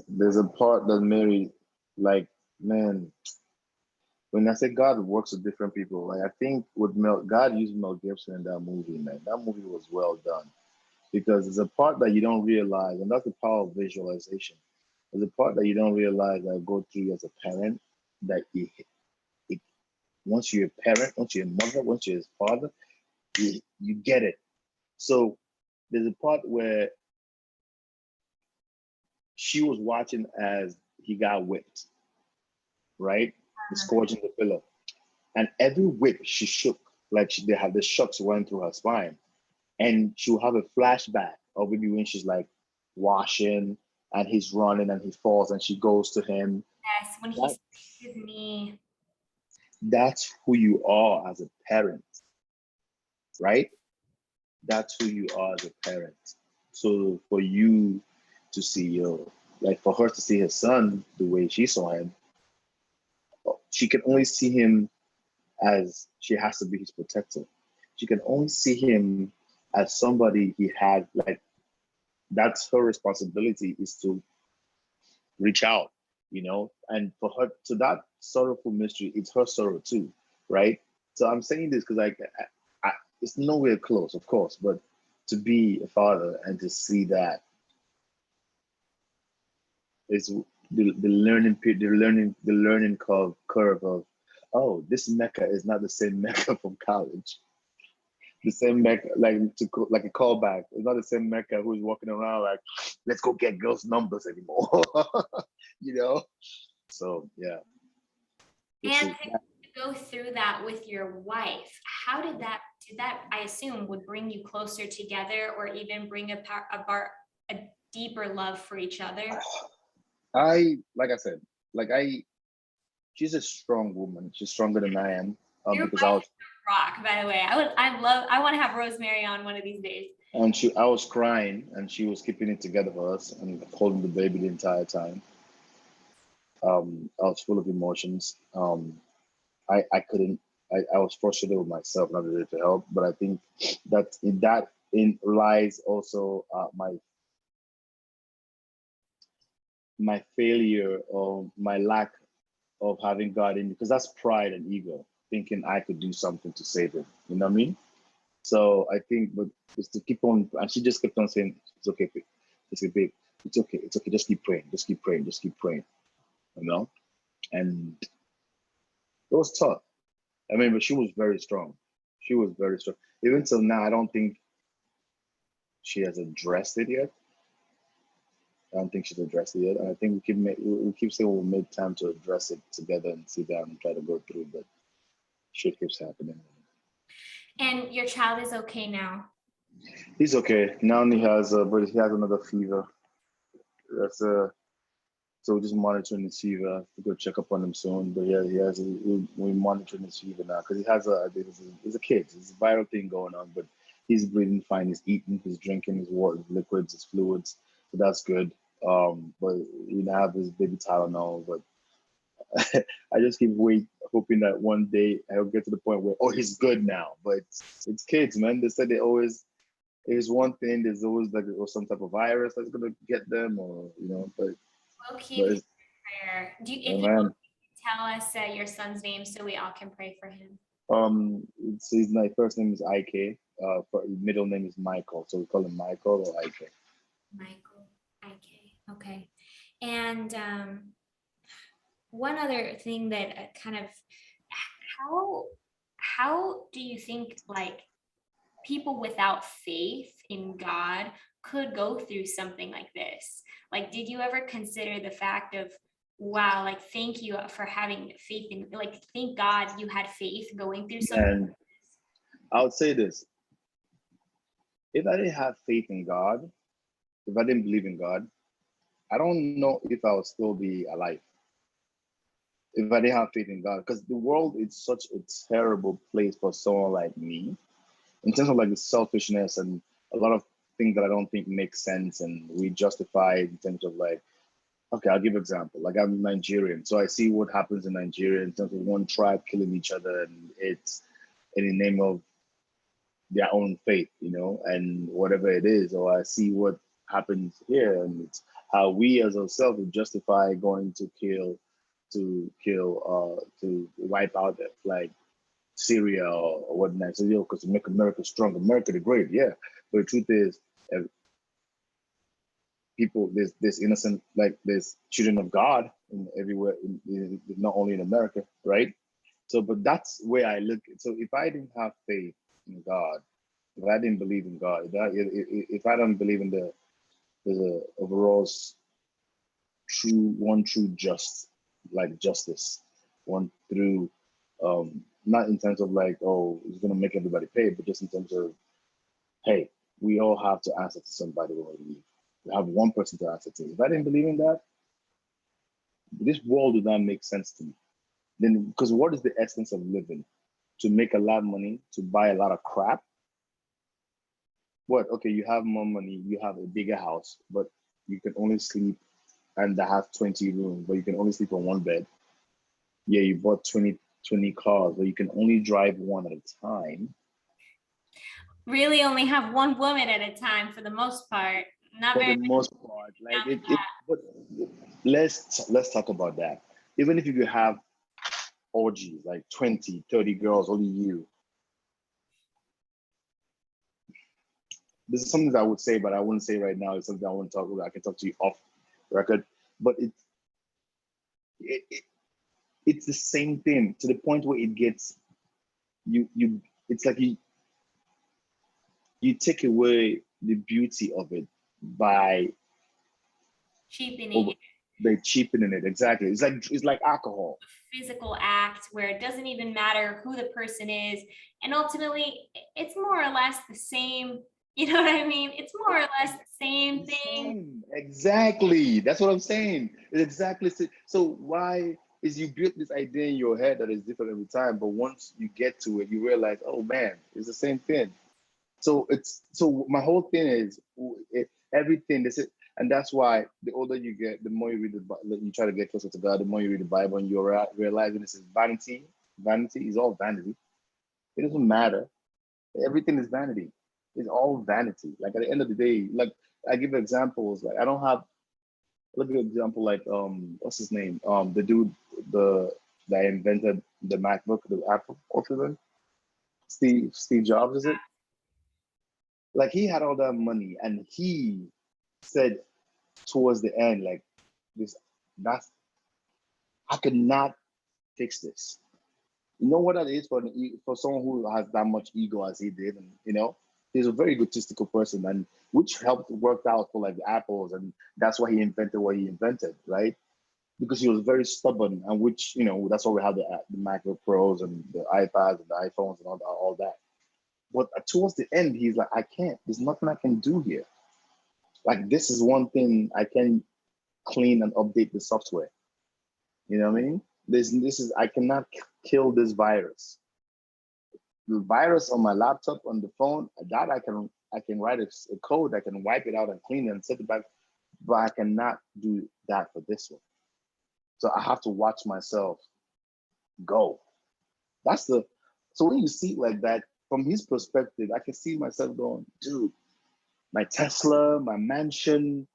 There's a part that Mary, like, man, when I say God works with different people, like I think with God used Mel Gibson in that movie, man. That movie was well done because there's a part that you don't realize, and that's the power of visualization. There's a part that you don't realize that I go through as a parent, that once you're a parent, once you're a mother, once you're a father, you get it. So there's a part where she was watching as he got whipped, right? The scourging the pillow. And every whip she shook, like they had the shocks running through her spine. And she'll have a flashback of maybe when she's like washing and he's running and he falls and she goes to him.
Yes, when he squeezes his knee.
That's who you are as a parent, right? That's who you are as a parent. So for you to see like for her to see her son the way she saw him, she can only see him as she has to be his protector. She can only see him as somebody he had, like, that's her responsibility, is to reach out, and for her, to that sorrowful mystery, it's her sorrow too, right? So I'm saying this because like it's nowhere close, of course, but to be a father and to see that is the learning curve of, oh, this Emeka is not the same Emeka from college. The same Emeka, like a callback. It's not the same Emeka who's walking around like, let's go get girls' numbers anymore. So yeah.
And to go through that with your wife, how did that I assume would bring you closer together, or even bring a deeper love for each other?
Like I said, she's a strong woman. She's stronger than I am. Because I was
rock, by the way. I want to have Rosemary on one of these days.
And I was crying, and she was keeping it together for us and holding the baby the entire time. I was full of emotions. I couldn't. I was frustrated with myself, not able to help. But I think that in lies also my failure or my lack of having God in, because that's pride and ego, thinking I could do something to save him. You know what I mean? So I think, but just to keep on, and she just kept on saying, "It's okay, babe. It's okay, babe. It's okay. It's okay. Just keep praying. Just keep praying. Just keep praying." And it was tough. I mean, but she was very strong. She was very strong. Even till now, I don't think she has addressed it yet. I don't think she's addressed it yet. And I think we keep saying we'll make time to address it together and sit down and try to go through, but shit keeps happening.
And your child is okay now?
He's okay. Now he has, but he has another fever. So we're just monitoring his fever. We'll go check up on him soon. But yeah, we're monitoring his fever now because he's a kid. It's a viral thing going on, but he's breathing fine. He's eating, he's drinking his water, his liquids, his fluids. So that's good. But we now have his baby Tylenol, but I just keep hoping that one day I'll get to the point where, oh, he's good now. But it's kids, man. They said there's one thing, there's always like some type of virus that's gonna get them, or but
we'll keep him in prayer. If you can tell us your son's name so we all can pray for him.
My first name is Ik. Middle name is Michael, so we call him Michael or Ik.
Michael, Ik. Okay. And one other thing that kind of, how do you think like people without faith in God could go through something like this? Like, did you ever consider the fact of, wow, like, thank you for having faith in, like, thank God you had faith going through something?
And I would say this. If I didn't have faith in God, if I didn't believe in God, I don't know if I would still be alive. If I didn't have faith in God, because the world is such a terrible place for someone like me, in terms of like the selfishness and a lot of things that I don't think make sense, and we justify in terms of like, okay, I'll give an example. Like I'm Nigerian, so I see what happens in Nigeria in terms of one tribe killing each other, and it's in the name of their own faith, and whatever it is. Or I see what happens here, and it's how we as ourselves justify going to to wipe out like Syria or whatnot. So because to make America strong, America the great, yeah. But the truth is, uh, people, there's innocent, like there's children of God in everywhere, not only in America, right? So, but that's where I look. So if I didn't have faith in God, if I didn't believe in God, if I don't believe in the overall true just, like justice, one through, not in terms of like, oh, it's gonna make everybody pay, but just in terms of, hey, we all have to answer to somebody when we leave. We have one person to answer to. If I didn't believe in that, this world would not make sense to me. Then, because what is the essence of living? To make a lot of money, to buy a lot of crap? What? Okay, you have more money, you have a bigger house, but you can only sleep, and that has 20 rooms, but you can only sleep on one bed. Yeah, you bought 20 cars, but you can only drive one at a time.
Really only have one woman at a time for the most part. Not
For
very
the most part, like but let's talk about that. Even if you could have orgies, like 20, 30 girls, only you. This is something that I would say, but I wouldn't say right now. It's something I want to talk about. I can talk to you off record, but it it's the same thing to the point where it gets you. It's like you take away the beauty of it by
cheapening
cheapening it. Exactly. It's like alcohol.
Physical act where it doesn't even matter who the person is, and ultimately it's more or less the same. You know what I mean? It's more or less the same thing.
Exactly. That's what I'm saying. It's exactly. So why is you built this idea in your head that is different every time, but once you get to it, you realize, oh man, it's the same thing. So my whole thing is everything. This is, and that's why the older you get, the more you read you try to get closer to God. The more you read the Bible, and you're realizing this is vanity. Vanity is all vanity. It doesn't matter. Everything is vanity. It's all vanity. Like at the end of the day, like I give examples. Like I don't have. Look at an example like what's his name? The dude that invented the MacBook, the Apple, what's his name? Steve Jobs, is it? Like he had all that money, and he said towards the end, like this, that's I could not fix this. You know what that is for someone who has that much ego as he did, and he's a very egotistical person, and which helped work out for like the Apples, and that's why he invented what he invented, right? Because he was very stubborn, and which that's why we have the MacBook Pros and the iPads and the iPhones and all that. But towards the end, he's like, I can't. There's nothing I can do here. Like this is one thing I can clean and update the software. You know what I mean? This is I cannot kill this virus. The virus on my laptop, on the phone, that I can write a code, I can wipe it out and clean it and set it back, but I cannot do that for this one. So I have to watch myself go. So when you see it like that, from his perspective, I can see myself going, dude, my Tesla, my mansion,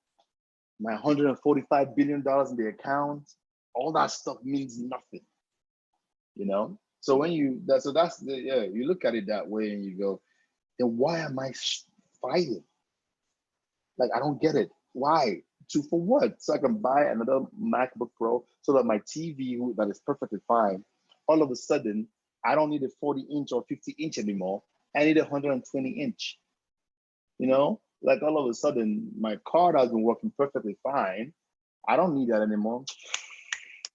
my $145 billion in the account, all that stuff means nothing, So when you look at it that way and you go, then why am I fighting? Like, I don't get it. Why? For what? So I can buy another MacBook Pro so that my TV that is perfectly fine, all of a sudden, I don't need a 40-inch or 50-inch anymore. I need a 120-inch. Like all of a sudden, my card has been working perfectly fine. I don't need that anymore.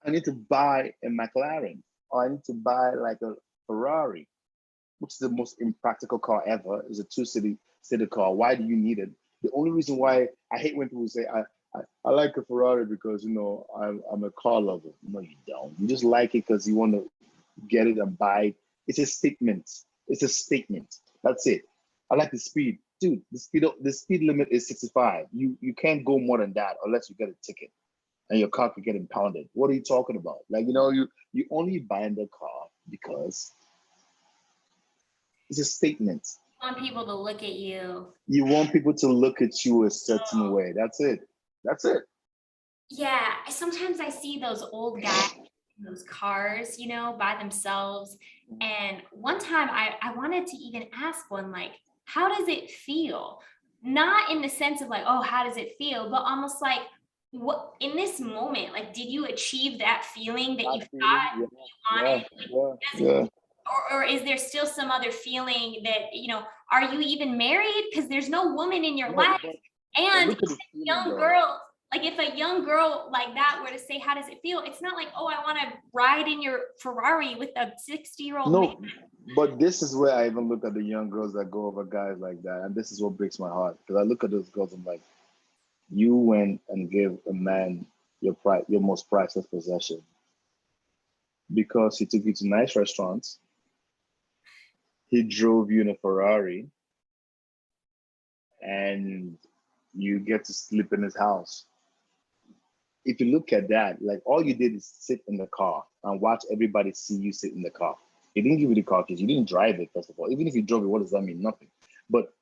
I need to buy a McLaren, or I need to buy like a Ferrari, which is the most impractical car ever. It's a sit in the car. Why do you need it? The only reason why I hate when people say I like a Ferrari because I'm a car lover. No, you don't. You just like it because you want to get it and buy it. It's a statement. It's a statement. That's it. I like the speed, dude. The speed limit is 65. You can't go more than that unless you get a ticket and your car could get impounded. What are you talking about? Like, you only buy the car because it's a statement.
You want people to look at you.
You want people to look at you a certain way. That's it. That's it.
Yeah, sometimes I see those old guys in those cars, by themselves. And one time I wanted to even ask one, like, how does it feel? Not in the sense of like, oh, how does it feel? But almost like, what in this moment, like, did you achieve that feeling that you thought you wanted?
Yeah.
Or is there still some other feeling that, are you even married? Because there's no woman in your life. And young girls, like if a young girl like that were to say, how does it feel? It's not like, oh, I want to ride in your Ferrari with a 60-year-old man.
But this is where I even look at the young girls that go over guys like that. And this is what breaks my heart. Because I look at those girls and I'm like, you went and gave a man your most priceless possession because he took you to nice restaurants. He drove you in a Ferrari and you get to sleep in his house. If you look at that, like all you did is sit in the car and watch everybody see you sit in the car. He didn't give you the car keys. You didn't drive it, first of all. Even if you drove it, what does that mean? Nothing. But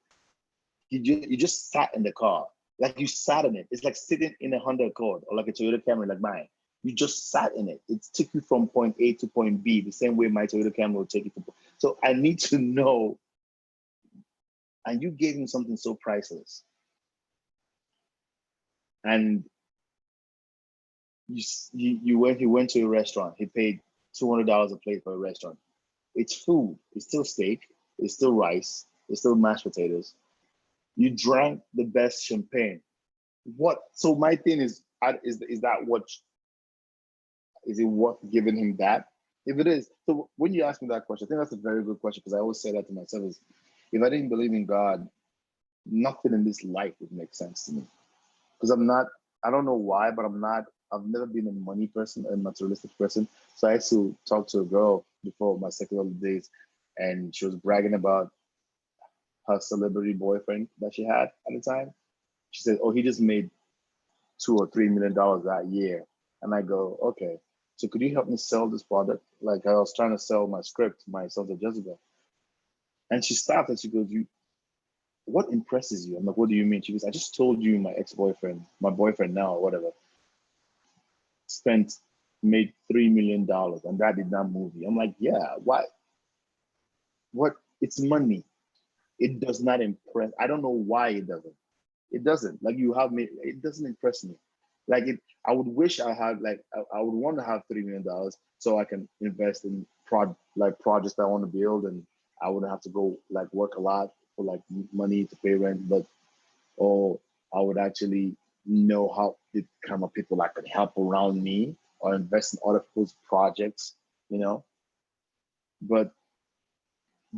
you just sat in the car. Like you sat in it. It's like sitting in a Honda Accord or like a Toyota Camry like mine. You just sat in it. It took you from point A to point B the same way my Toyota Camry will take you. So I need to know. And you gave him something so priceless. And he went to a restaurant. He paid $200 a plate for a restaurant. It's food. It's still steak. It's still rice. It's still mashed potatoes. You drank the best champagne. What? So my thing is that what? Is it worth giving him that? If it is, so when you ask me that question, I think that's a very good question because I always say that to myself: is if I didn't believe in God, nothing in this life would make sense to me. Because I don't know why, but I've never been a money person, a materialistic person. So I used to talk to a girl before my secular days, and she was bragging about her celebrity boyfriend that she had at the time. She said, oh, he just made $2 or $3 million that year. And I go, okay, so could you help me sell this product? Like I was trying to sell my script, my Sons of Jezebel. And she stopped and she goes, what impresses you? I'm like, what do you mean? She goes, I just told you my ex-boyfriend, my boyfriend now or whatever, made $3 million and that did not move you. I'm like, yeah, why? What? It's money. It does not impress. I don't know why it doesn't. It doesn't. Like you have me, it doesn't impress me. Like I would wish I had I would want to have $3 million so I can invest in projects that I want to build and I wouldn't have to go like work a lot for like money to pay rent, but I would actually know how the kind of people that could help around me or invest in other people's projects, But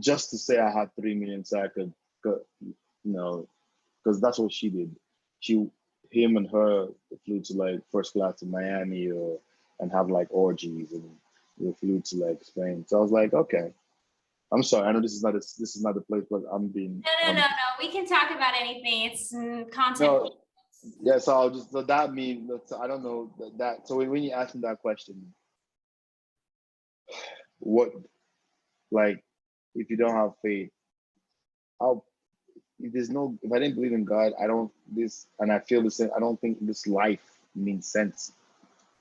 just to say I had 3 million so I could, because that's what she did. Him and her flew to like first class to Miami and have like orgies and we flew to like Spain. So I was like, okay. I'm sorry. I know this is not the place, but I'm being.
No. We can talk about anything. It's content.
No, yeah. So that means I don't know that. So when you ask me that question, what, like, if you don't have faith, if I didn't believe in God, and I feel the same. I don't think this life means sense.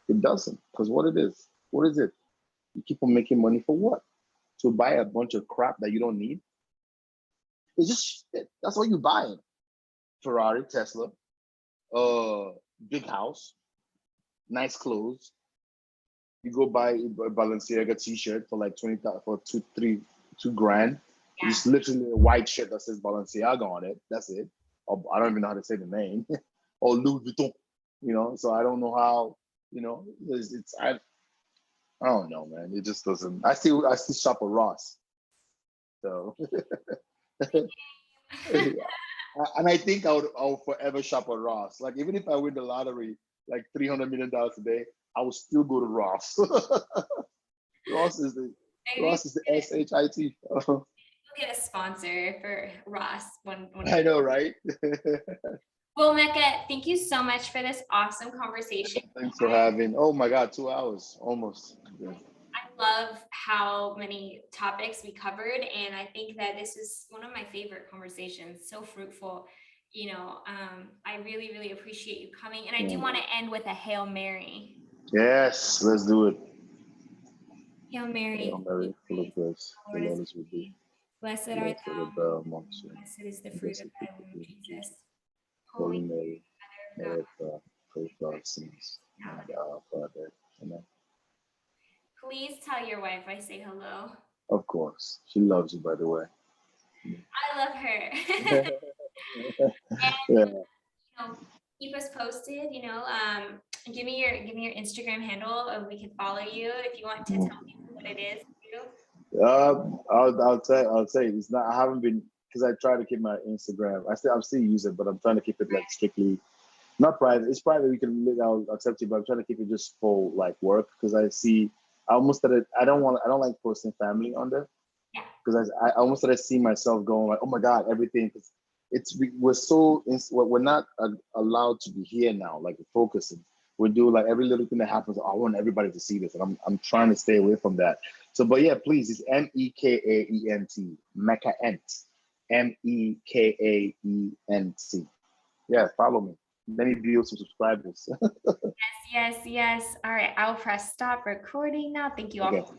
It doesn't, because what is it? You keep on making money for what? To buy a bunch of crap that you don't need? It's just that's what you buy. Ferrari, Tesla, big house, nice clothes. You go buy a Balenciaga t-shirt for like 20,000 for two grand. Yeah. It's literally a white shirt that says Balenciaga on it. That's it. Or, I don't even know how to say the name. Or Louis Vuitton. So I don't know how. I don't know, man. It just doesn't. I still shop at Ross. So. And I think I would forever shop at Ross. Like even if I win the lottery, like $300 million a day, I would still go to Ross. Ross is the
Maybe
Ross is the SHIT.
we'll get a sponsor for Ross one
I know, right?
Well, Mecca, thank you so much for this awesome conversation.
Thanks for having. Oh my God, 2 hours almost. Yeah.
I love how many topics we covered, and I think that this is one of my favorite conversations. So fruitful. I really, really appreciate you coming, and I do want to end with a Hail Mary.
Yes, let's do it.
Hail Mary,
Hail Mary, full of grace,
the
the
Lord is
Lord
with
is with thee.
thee. Blessed art
Blessed art
thou,
thou amongst women,
blessed is the
and
fruit
blessed
of
is the
thy womb,
fruit of
Jesus.
Jesus.
Holy
Holy Mary,
Mother
Mother
of
of God, pray for our sins,
God,
now and at the hour of our death. Amen.
please tell your wife I say hello.
Of course, she loves you, by the way.
I love her.
Yeah.
Keep us posted. Give me your Instagram handle, and we can follow you if you want to tell people what it is.
I'll say it's not. I haven't been because I try to keep my Instagram. I'm still using it, but I'm trying to keep it like strictly not private. It's private. We can I'll accept you, but I'm trying to keep it just for like work because I almost started. I don't like posting family on there
Yeah.
because I almost started seeing myself going like, oh my God, everything. We're not allowed to be here now, like focusing. We do like every little thing that happens. I want everybody to see this, and I'm trying to stay away from that. So, but yeah, please, it's Mekaent, Mekaent, Mekaent. Yeah, follow me. Let me build some subscribers.
Yes. All right. I'll press stop recording now. Thank you all.
Okay.